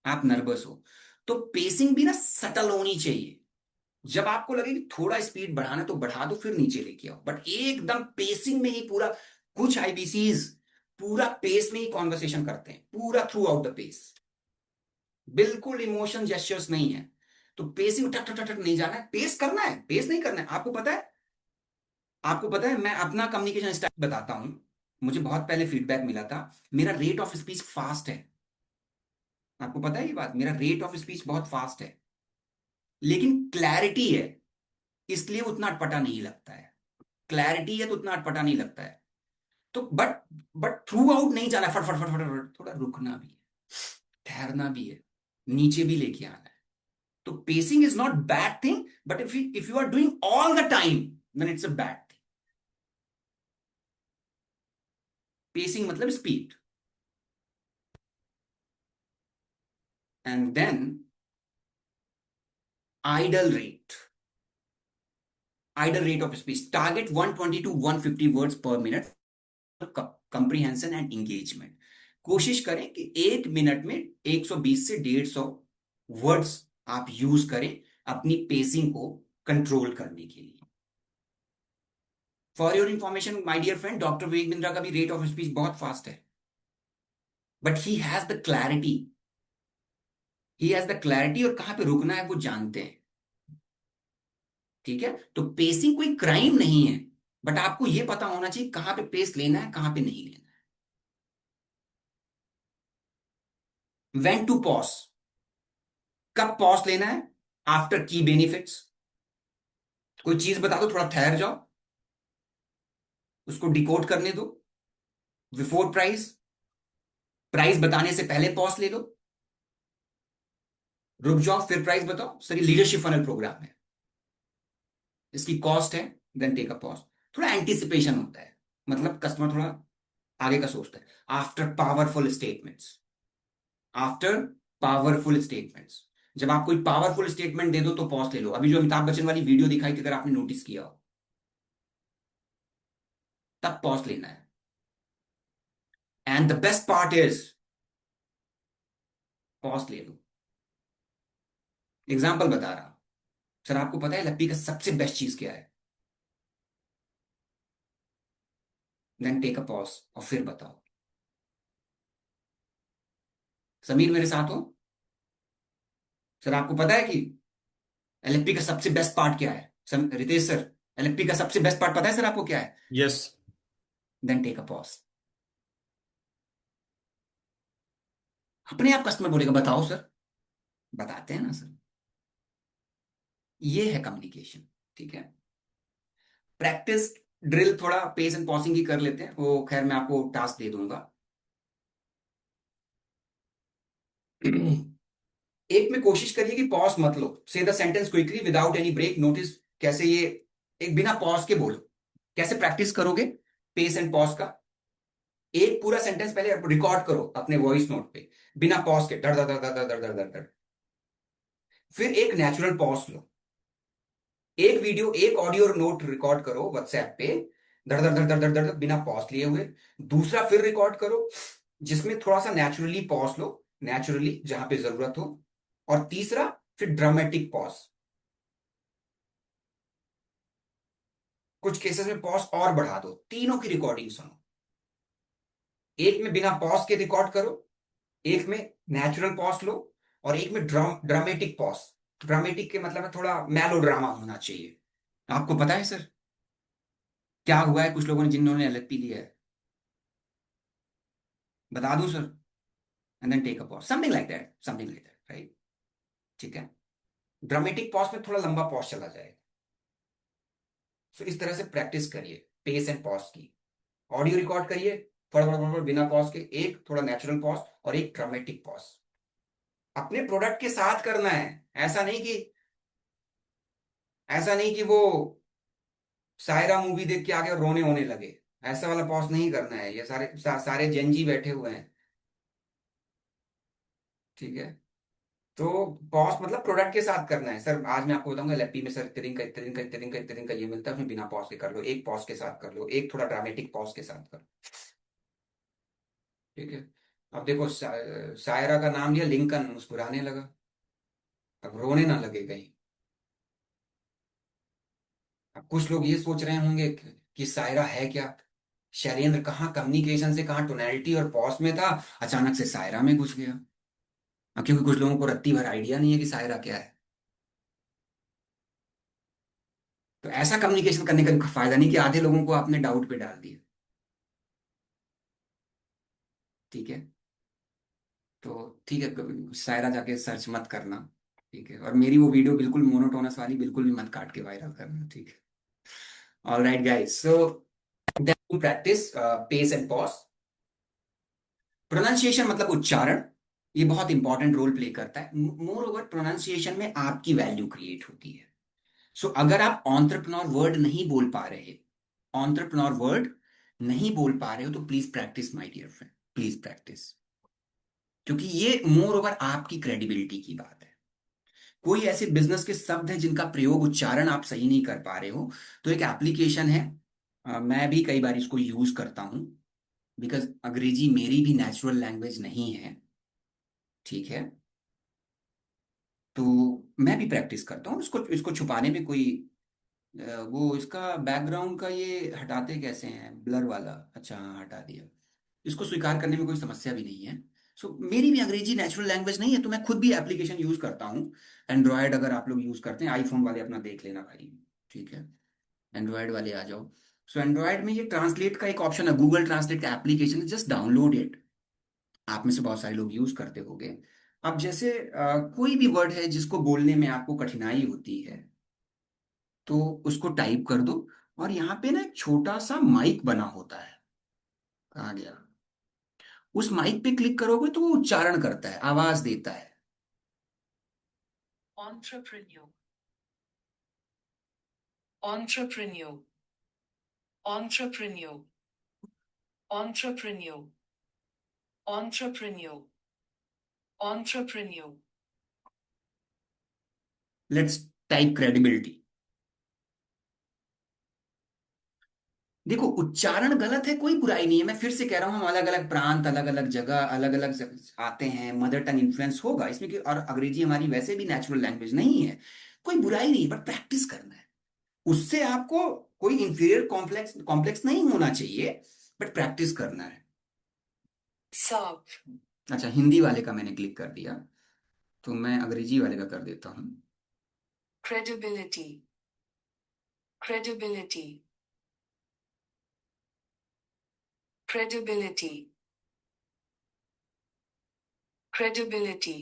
आप नर्वस हो। तो पेसिंग भी ना सटल होनी चाहिए। जब आपको लगे कि थोड़ा स्पीड बढ़ाना है तो बढ़ा दो, फिर नीचे लेके आओ, बट एकदम पेसिंग में ही पूरा। कुछ आईबीसीज पूरा पेस में ही कॉन्वर्सेशन करते हैं, पूरा थ्रू आउट द पेस, बिल्कुल इमोशन जेस्चर्स नहीं है। तो पेसिंग ठक ठक ठक ठक नहीं जाना है, पेस करना है, पेस नहीं करना है। आपको पता है, आपको पता है, मैं अपना कम्युनिकेशन स्टाइल बताता हूं। मुझे बहुत पहले फीडबैक मिला था, मेरा रेट ऑफ स्पीच फास्ट है। आपको पता है ये बात, मेरा रेट ऑफ स्पीच बहुत फास्ट है, लेकिन क्लैरिटी है, इसलिए उतना अटपटा नहीं लगता है। क्लैरिटी है तो उतना अटपटा नहीं लगता है। तो बट थ्रू आउट नहीं जाना, फट फट फट फट फट, थोड़ा रुकना भी है, ठहरना भी है, नीचे भी लेके आना है। तो pacing is not bad thing, but if you are doing all the time, then it's a bad thing. Pacing मतलब speed. And then ideal rate. Ideal rate of speech, target 120 to 150 words per minute. Comprehension and engagement, कोशिश करें कि 1 minute में 120 से 150 words आप use करें अपनी pacing को कंट्रोल करने के लिए। For your information my dear friend, doctor Vivek Bindra का भी रेट ऑफ स्पीच बहुत फास्ट है, but he has the clarity. He has the clarity, और कहां पे रुकना है वो जानते हैं। ठीक है? तो पेसिंग कोई क्राइम नहीं है, बट आपको यह पता होना चाहिए कहां पे पेस लेना है, कहां पे नहीं लेना है। व्हेन टू पॉज, कब पॉज लेना है? After key benefits. कोई चीज बता दो, थोड़ा ठहर जाओ, उसको डिकोड करने दो। बिफोर प्राइस, प्राइस बताने से पहले पॉज ले लो। रुक जाओ फिर प्राइस बताओ। सर, ये लीडरशिप फनल प्रोग्राम है, इसकी कॉस्ट है, देन टेक अ पॉज। थोड़ा एंटिसिपेशन होता है, मतलब कस्टमर थोड़ा आगे का सोचता है। After powerful statements, after powerful statements, जब आप कोई पावरफुल स्टेटमेंट दे दो तो पॉज ले लो। अभी जो अमिताभ बच्चन वाली वीडियो दिखाई थी, अगर आपने नोटिस किया हो, तब पॉज लेना है। And the best part is, pause ले लो। एग्जाम्पल बता रहा हूं। सर, आपको पता है लप्पी का सबसे बेस्ट चीज क्या है? देन टेक अ पॉज और फिर बताओ। समीर मेरे साथ हो? सर, आपको पता है कि एलएलपी का सबसे बेस्ट पार्ट क्या है? रितेश सर, एलएलपी का सबसे बेस्ट पार्ट पता है सर आपको क्या है? Yes. Then take a pause. अपने आप कस्टमर बोलेगा बताओ सर। बताते हैं ना सर। ये है कम्युनिकेशन। ठीक है? प्रैक्टिस ड्रिल थोड़ा पेस एंड पॉसिंग की कर लेते हैं, वो खैर मैं आपको टास्क दे दूंगा। एक में कोशिश करिए कि पॉज मत लो। Say the sentence quickly without any break. Notice कैसे ये एक बिना पॉज के बोलो। कैसे प्रैक्टिस करोगे पेस एंड पॉज का? एक पूरा सेंटेंस पहले रिकॉर्ड करो अपने वॉइस नोट पे, बिना पॉज के, धड़ धड़ धड़ धड़ धड़ धड़ धड़ धड़ धड़। फिर एक नेचुरल पॉज लो, एक वीडियो, एक ऑडियो नोट रिकॉर्ड करो व्हाट्सएप पे, धड़ धड़ धड़ धड़ धड़ धड़ धड़, बिना पॉज लिए हुए। दूसरा फिर रिकॉर्ड करो, जिसमें थोड़ा सा नेचुरली पॉज लो, नेचुरली जहां पे जरूरत हो। और तीसरा फिर ड्रामेटिक पॉज, कुछ केसेस में पॉज और बढ़ा दो। तीनों की रिकॉर्डिंग सुनो, एक में बिना पॉज के रिकॉर्ड करो, एक में नेचुरल पॉज लो, और एक में ड्रामेटिक पॉज। ड्रामेटिक के मतलब है थोड़ा मेलो ड्रामा होना चाहिए। आपको पता है सर क्या हुआ है कुछ लोगों ने जिन्होंने एलएलपी लिया है? बता दूं sir? And then take a pause, something like that, something like that, right? ठीक है। ड्रामेटिक पॉज में थोड़ा लंबा पॉज चला जाएगा। तो इस तरह से प्रैक्टिस करिए पेस एंड पॉज की। ऑडियो रिकॉर्ड करिए, फटाफट बिना पॉज के, एक थोड़ा नेचुरल पॉज और एक ड्रामेटिक पॉज। अपने प्रोडक्ट के साथ करना है, ऐसा नहीं कि वो सायरा मूवी देख के आगे रोने होने लगे। ऐसा वाला पॉज नहीं करना है। ये सारे जेनजी बैठे हुए हैं, ठीक है? तो पॉज मतलब प्रोडक्ट के साथ करना है। सर आज मैं आपको बताऊंगा एलएपी में सर इतने दिन का इतने दिन का इतने दिन का इतने दिन का ये मिलता है, उसमें बिना पॉज के कर लो, एक पॉज के साथ कर लो, एक थोड़ा ड्रामेटिक पॉज के साथ कर लो, ठीक है? अब देखो सायरा का नाम लिया, लिंकन मुस्कुराने लगा, अब रोने ना लगे कहीं। अब कुछ लोग ये सोच रहे होंगे कि सायरा है क्या? शैलेंद्र कहाँ कम्युनिकेशन से, कहाँ टोनैलिटी और पॉज में था, अचानक से सायरा में घुस गया। अब क्योंकि कुछ लोगों को रत्ती भर आइडिया नहीं है कि सायरा क्या है। तो ऐसा कम्युनिकेशन करने का फायदा नहीं कि आधे लोगों को आपने डाउट पे डाल दिया, ठीक है? तो ठीक है, सायरा जाके सर्च मत करना, ठीक है? और मेरी वो वीडियो बिल्कुल मोनोटोनस वाली बिल्कुल भी मत काट के वायरल करना, ठीक है? All right guys, so then practice pace and pause. Pronunciation मतलब उच्चारण, ये बहुत इंपॉर्टेंट रोल प्ले करता है। मोर ओवर प्रोनाउंसिएशन में आपकी वैल्यू क्रिएट होती है। सो अगर आप ऑन्टरप्रनोर वर्ड नहीं बोल पा रहे, ऑन्टरप्रनोर वर्ड नहीं बोल पा रहे हो, तो please practise my dear friend, please practise. क्योंकि ये मोर ओवर आपकी क्रेडिबिलिटी की बात है। कोई ऐसे बिजनेस के शब्द हैं जिनका प्रयोग, उच्चारण आप सही नहीं कर पा रहे हो, तो एक एप्लीकेशन है, मैं भी कई बार इसको यूज करता हूं, बिकॉज अंग्रेजी मेरी भी नेचुरल लैंग्वेज नहीं है, ठीक है? तो मैं भी प्रैक्टिस करता हूँ। इसको इसको छुपाने में कोई वो इसका बैकग्राउंड का ये हटाते कैसे हैं, ब्लर वाला? अच्छा हाँ, हटा दिया। इसको स्वीकार करने में कोई समस्या भी नहीं है। सो मेरी भी अंग्रेजी नेचुरल लैंग्वेज नहीं है, तो मैं खुद भी एप्लीकेशन यूज करता हूँ। एंड्रॉयड अगर आप लोग यूज करते हैं, आईफोन वाले अपना देख लेना भाई, ठीक है? एंड्रॉयड वाले आ जाओ। सो एंड्रॉयड में ये ट्रांसलेट का एक ऑप्शन है, गूगल ट्रांसलेट का एप्लीकेशन है, जस्ट डाउनलोड इट। आप में से बहुत सारे लोग यूज करते होंगे। अब जैसे कोई भी वर्ड है जिसको बोलने में आपको कठिनाई होती है, तो उसको टाइप कर दो। और यहाँ पे ना एक छोटा सा माइक बना होता है, कहाँ गया? उस माइक पे क्लिक करोगे तो वो उच्चारण करता है, आवाज देता है। Entrepreneur, entrepreneur, entrepreneur, entrepreneur, entrepreneur, entrepreneur. Let's type credibility. देखो उच्चारण गलत है, कोई बुराई नहीं है। मैं फिर से कह रहा हूँ, हम अलग अलग प्रांत, अलग अलग जगह, अलग अलग आते हैं, मदर टंग इन्फ्लुएंस होगा इसमें कि, और अंग्रेजी हमारी वैसे भी नेचुरल लैंग्वेज नहीं है, कोई बुराई नहीं, बट प्रैक्टिस करना है। उससे आपको कोई इंफीरियर कॉम्प्लेक्स कॉम्प्लेक्स नहीं होना चाहिए, बट प्रैक्टिस करना है। Serve, अच्छा, हिंदी वाले का मैंने क्लिक कर दिया, तो मैं अंग्रेजी वाले का कर देता हूँ। credibility, credibility, credibility, credibility.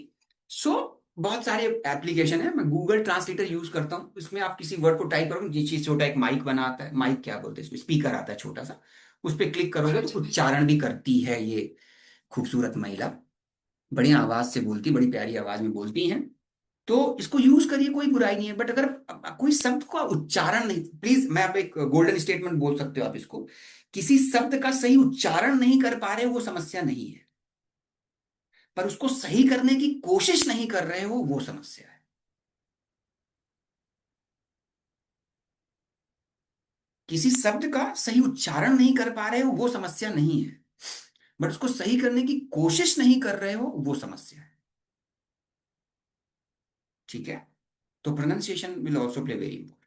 बहुत सारे एप्लीकेशन है, मैं गूगल ट्रांसलेटर यूज करता हूँ। इसमें आप किसी वर्ड को टाइप करोगे, जिस चीज छोटा एक माइक बना आता है, माइक क्या बोलते हैं इसमें, स्पीकर आता है छोटा सा, उस पर क्लिक करोगे तो उच्चारण भी करती है ये खूबसूरत महिला। बढ़िया आवाज से बोलती, बड़ी प्यारी आवाज में बोलती हैं। तो इसको यूज करिए, कोई बुराई नहीं है। बट अगर कोई शब्द का उच्चारण नहीं, प्लीज, मैं अब एक गोल्डन स्टेटमेंट बोल सकते हो आप इसको, किसी शब्द का सही उच्चारण नहीं कर पा रहे हो वो समस्या नहीं है, पर उसको सही करने की कोशिश नहीं कर रहे हो वो समस्या है। किसी शब्द का सही उच्चारण नहीं कर पा रहे हो वो समस्या नहीं है, बट उसको सही करने की कोशिश नहीं कर रहे हो वो समस्या है। ठीक है, तो pronunciation will also play very important.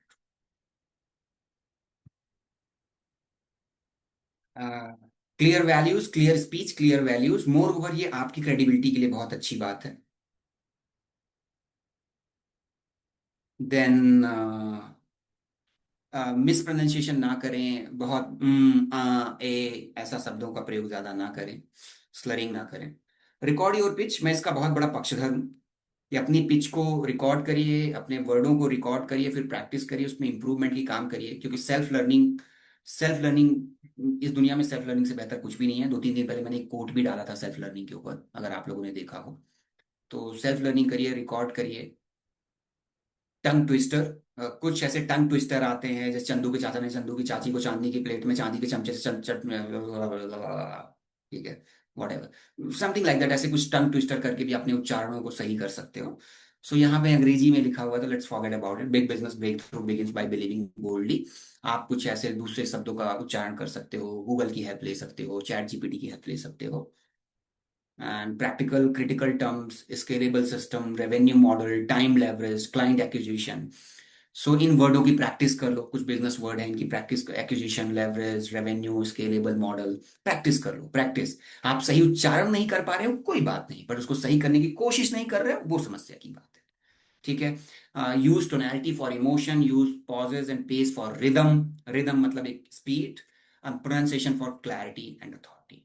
Clear values, clear speech, clear values, more over ये आपकी क्रेडिबिलिटी के लिए बहुत अच्छी बात है। देन मिस प्रोनाउंसिएशन ना करें, बहुत ऐसा शब्दों का प्रयोग ज्यादा ना करें, स्लरिंग ना करें। रिकॉर्ड योर पिच, मैं इसका बहुत बड़ा पक्षधर हूं कि अपनी पिच को रिकॉर्ड करिए, अपने वर्डों को रिकॉर्ड करिए, फिर प्रैक्टिस करिए, उसमें इंप्रूवमेंट की काम करिए, क्योंकि सेल्फ लर्निंग इस दुनिया में सेल्फ लर्निंग से बेहतर कुछ भी नहीं है। 2-3 दिन पहले मैंने एक कोट भी डाला था सेल्फ लर्निंग के ऊपर, अगर आप लोगों ने देखा हो। तो सेल्फ लर्निंग करिए, रिकॉर्ड करिए। टंग ट्विस्टर, कुछ ऐसे टंग ट्विस्टर आते हैं, जैसे चंदू के चाचा ने चंदू की चाची को चांदी की प्लेट में चांदी के चमचे से चट चट ठीक है, what ever, something like that. ऐसे कुछ टंग ट्विस्टर करके भी अपने उच्चारणों को सही कर सकते हो। सो यहाँ पे अंग्रेजी में लिखा हुआ है, तो let's forget about it. Big business breakthrough begins by believing boldly. आप कुछ ऐसे दूसरे शब्दों का उच्चारण कर सकते हो, गूगल की हेल्प ले सकते हो, चैट जीपीटी की हेल्प ले सकते हो। And practical critical terms, scalable system, revenue model, time leverage, client acquisition. सो इन वर्डों की प्रैक्टिस कर लो, कुछ बिजनेस वर्ड है इनकी practice, acquisition, leverage, revenue, scalable model. Practice कर लो, प्रैक्टिस। आप सही उच्चारण नहीं कर पा रहे हो कोई बात नहीं, पर उसको सही करने की कोशिश नहीं कर रहे हो वो समस्या की बात है। ठीक है, use tonality for emotion, use pauses and pace for rhythm. Rhythm मतलब एक speed, pronunciation for clarity and authority.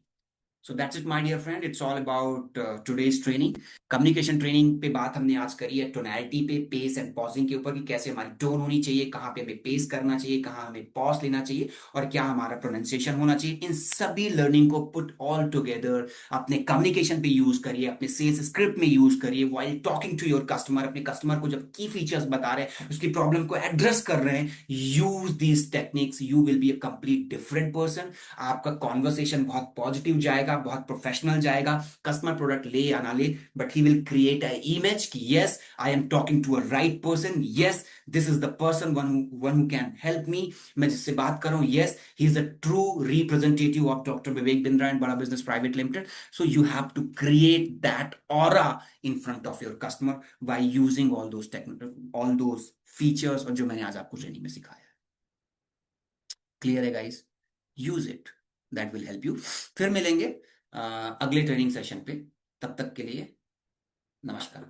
So that's it my dear friend, it's all about today's training. Communication training पे बात हमने आज करी है, टोनैलिटी पे, pace and pausing के ऊपर, कि कैसे हमारी टोन होनी चाहिए, कहाँ पे हमें पेस करना चाहिए, कहाँ हमें पॉज लेना चाहिए, और क्या हमारा प्रोनाउंसिएशन होना चाहिए। इन सभी लर्निंग को पुट ऑल टुगेदर अपने कम्युनिकेशन पे यूज करिए, अपने सेल्स स्क्रिप्ट में यूज करिए, while talking to your customer. अपने कस्टमर को जब की फीचर्स बता रहे हैं, उसकी प्रॉब्लम को एड्रेस कर रहे हैं, use these techniques, you will be a complete different person. आपका कॉन्वर्सेशन बहुत पॉजिटिव जाएगा, बहुत प्रोफेशनल जाएगा। कस्टमर प्रोडक्ट ले या ना ले, but he will create a image कि yes, I am talking to a right person, yes, this is the person one who can help me. मैं जिससे बात कर रहा हूं, yes, he is a true representative of doctor Vivek Bindra and Bada Business Private Limited. So you have to create that aura in front of your customer by using all those features, और जो मैंने आज आपको ट्रेनिंग में सिखाया। क्लियर है guys? Use it, that will help you. फिर मिलेंगे अगले ट्रेनिंग सेशन पे, तब तक के लिए नमस्कार।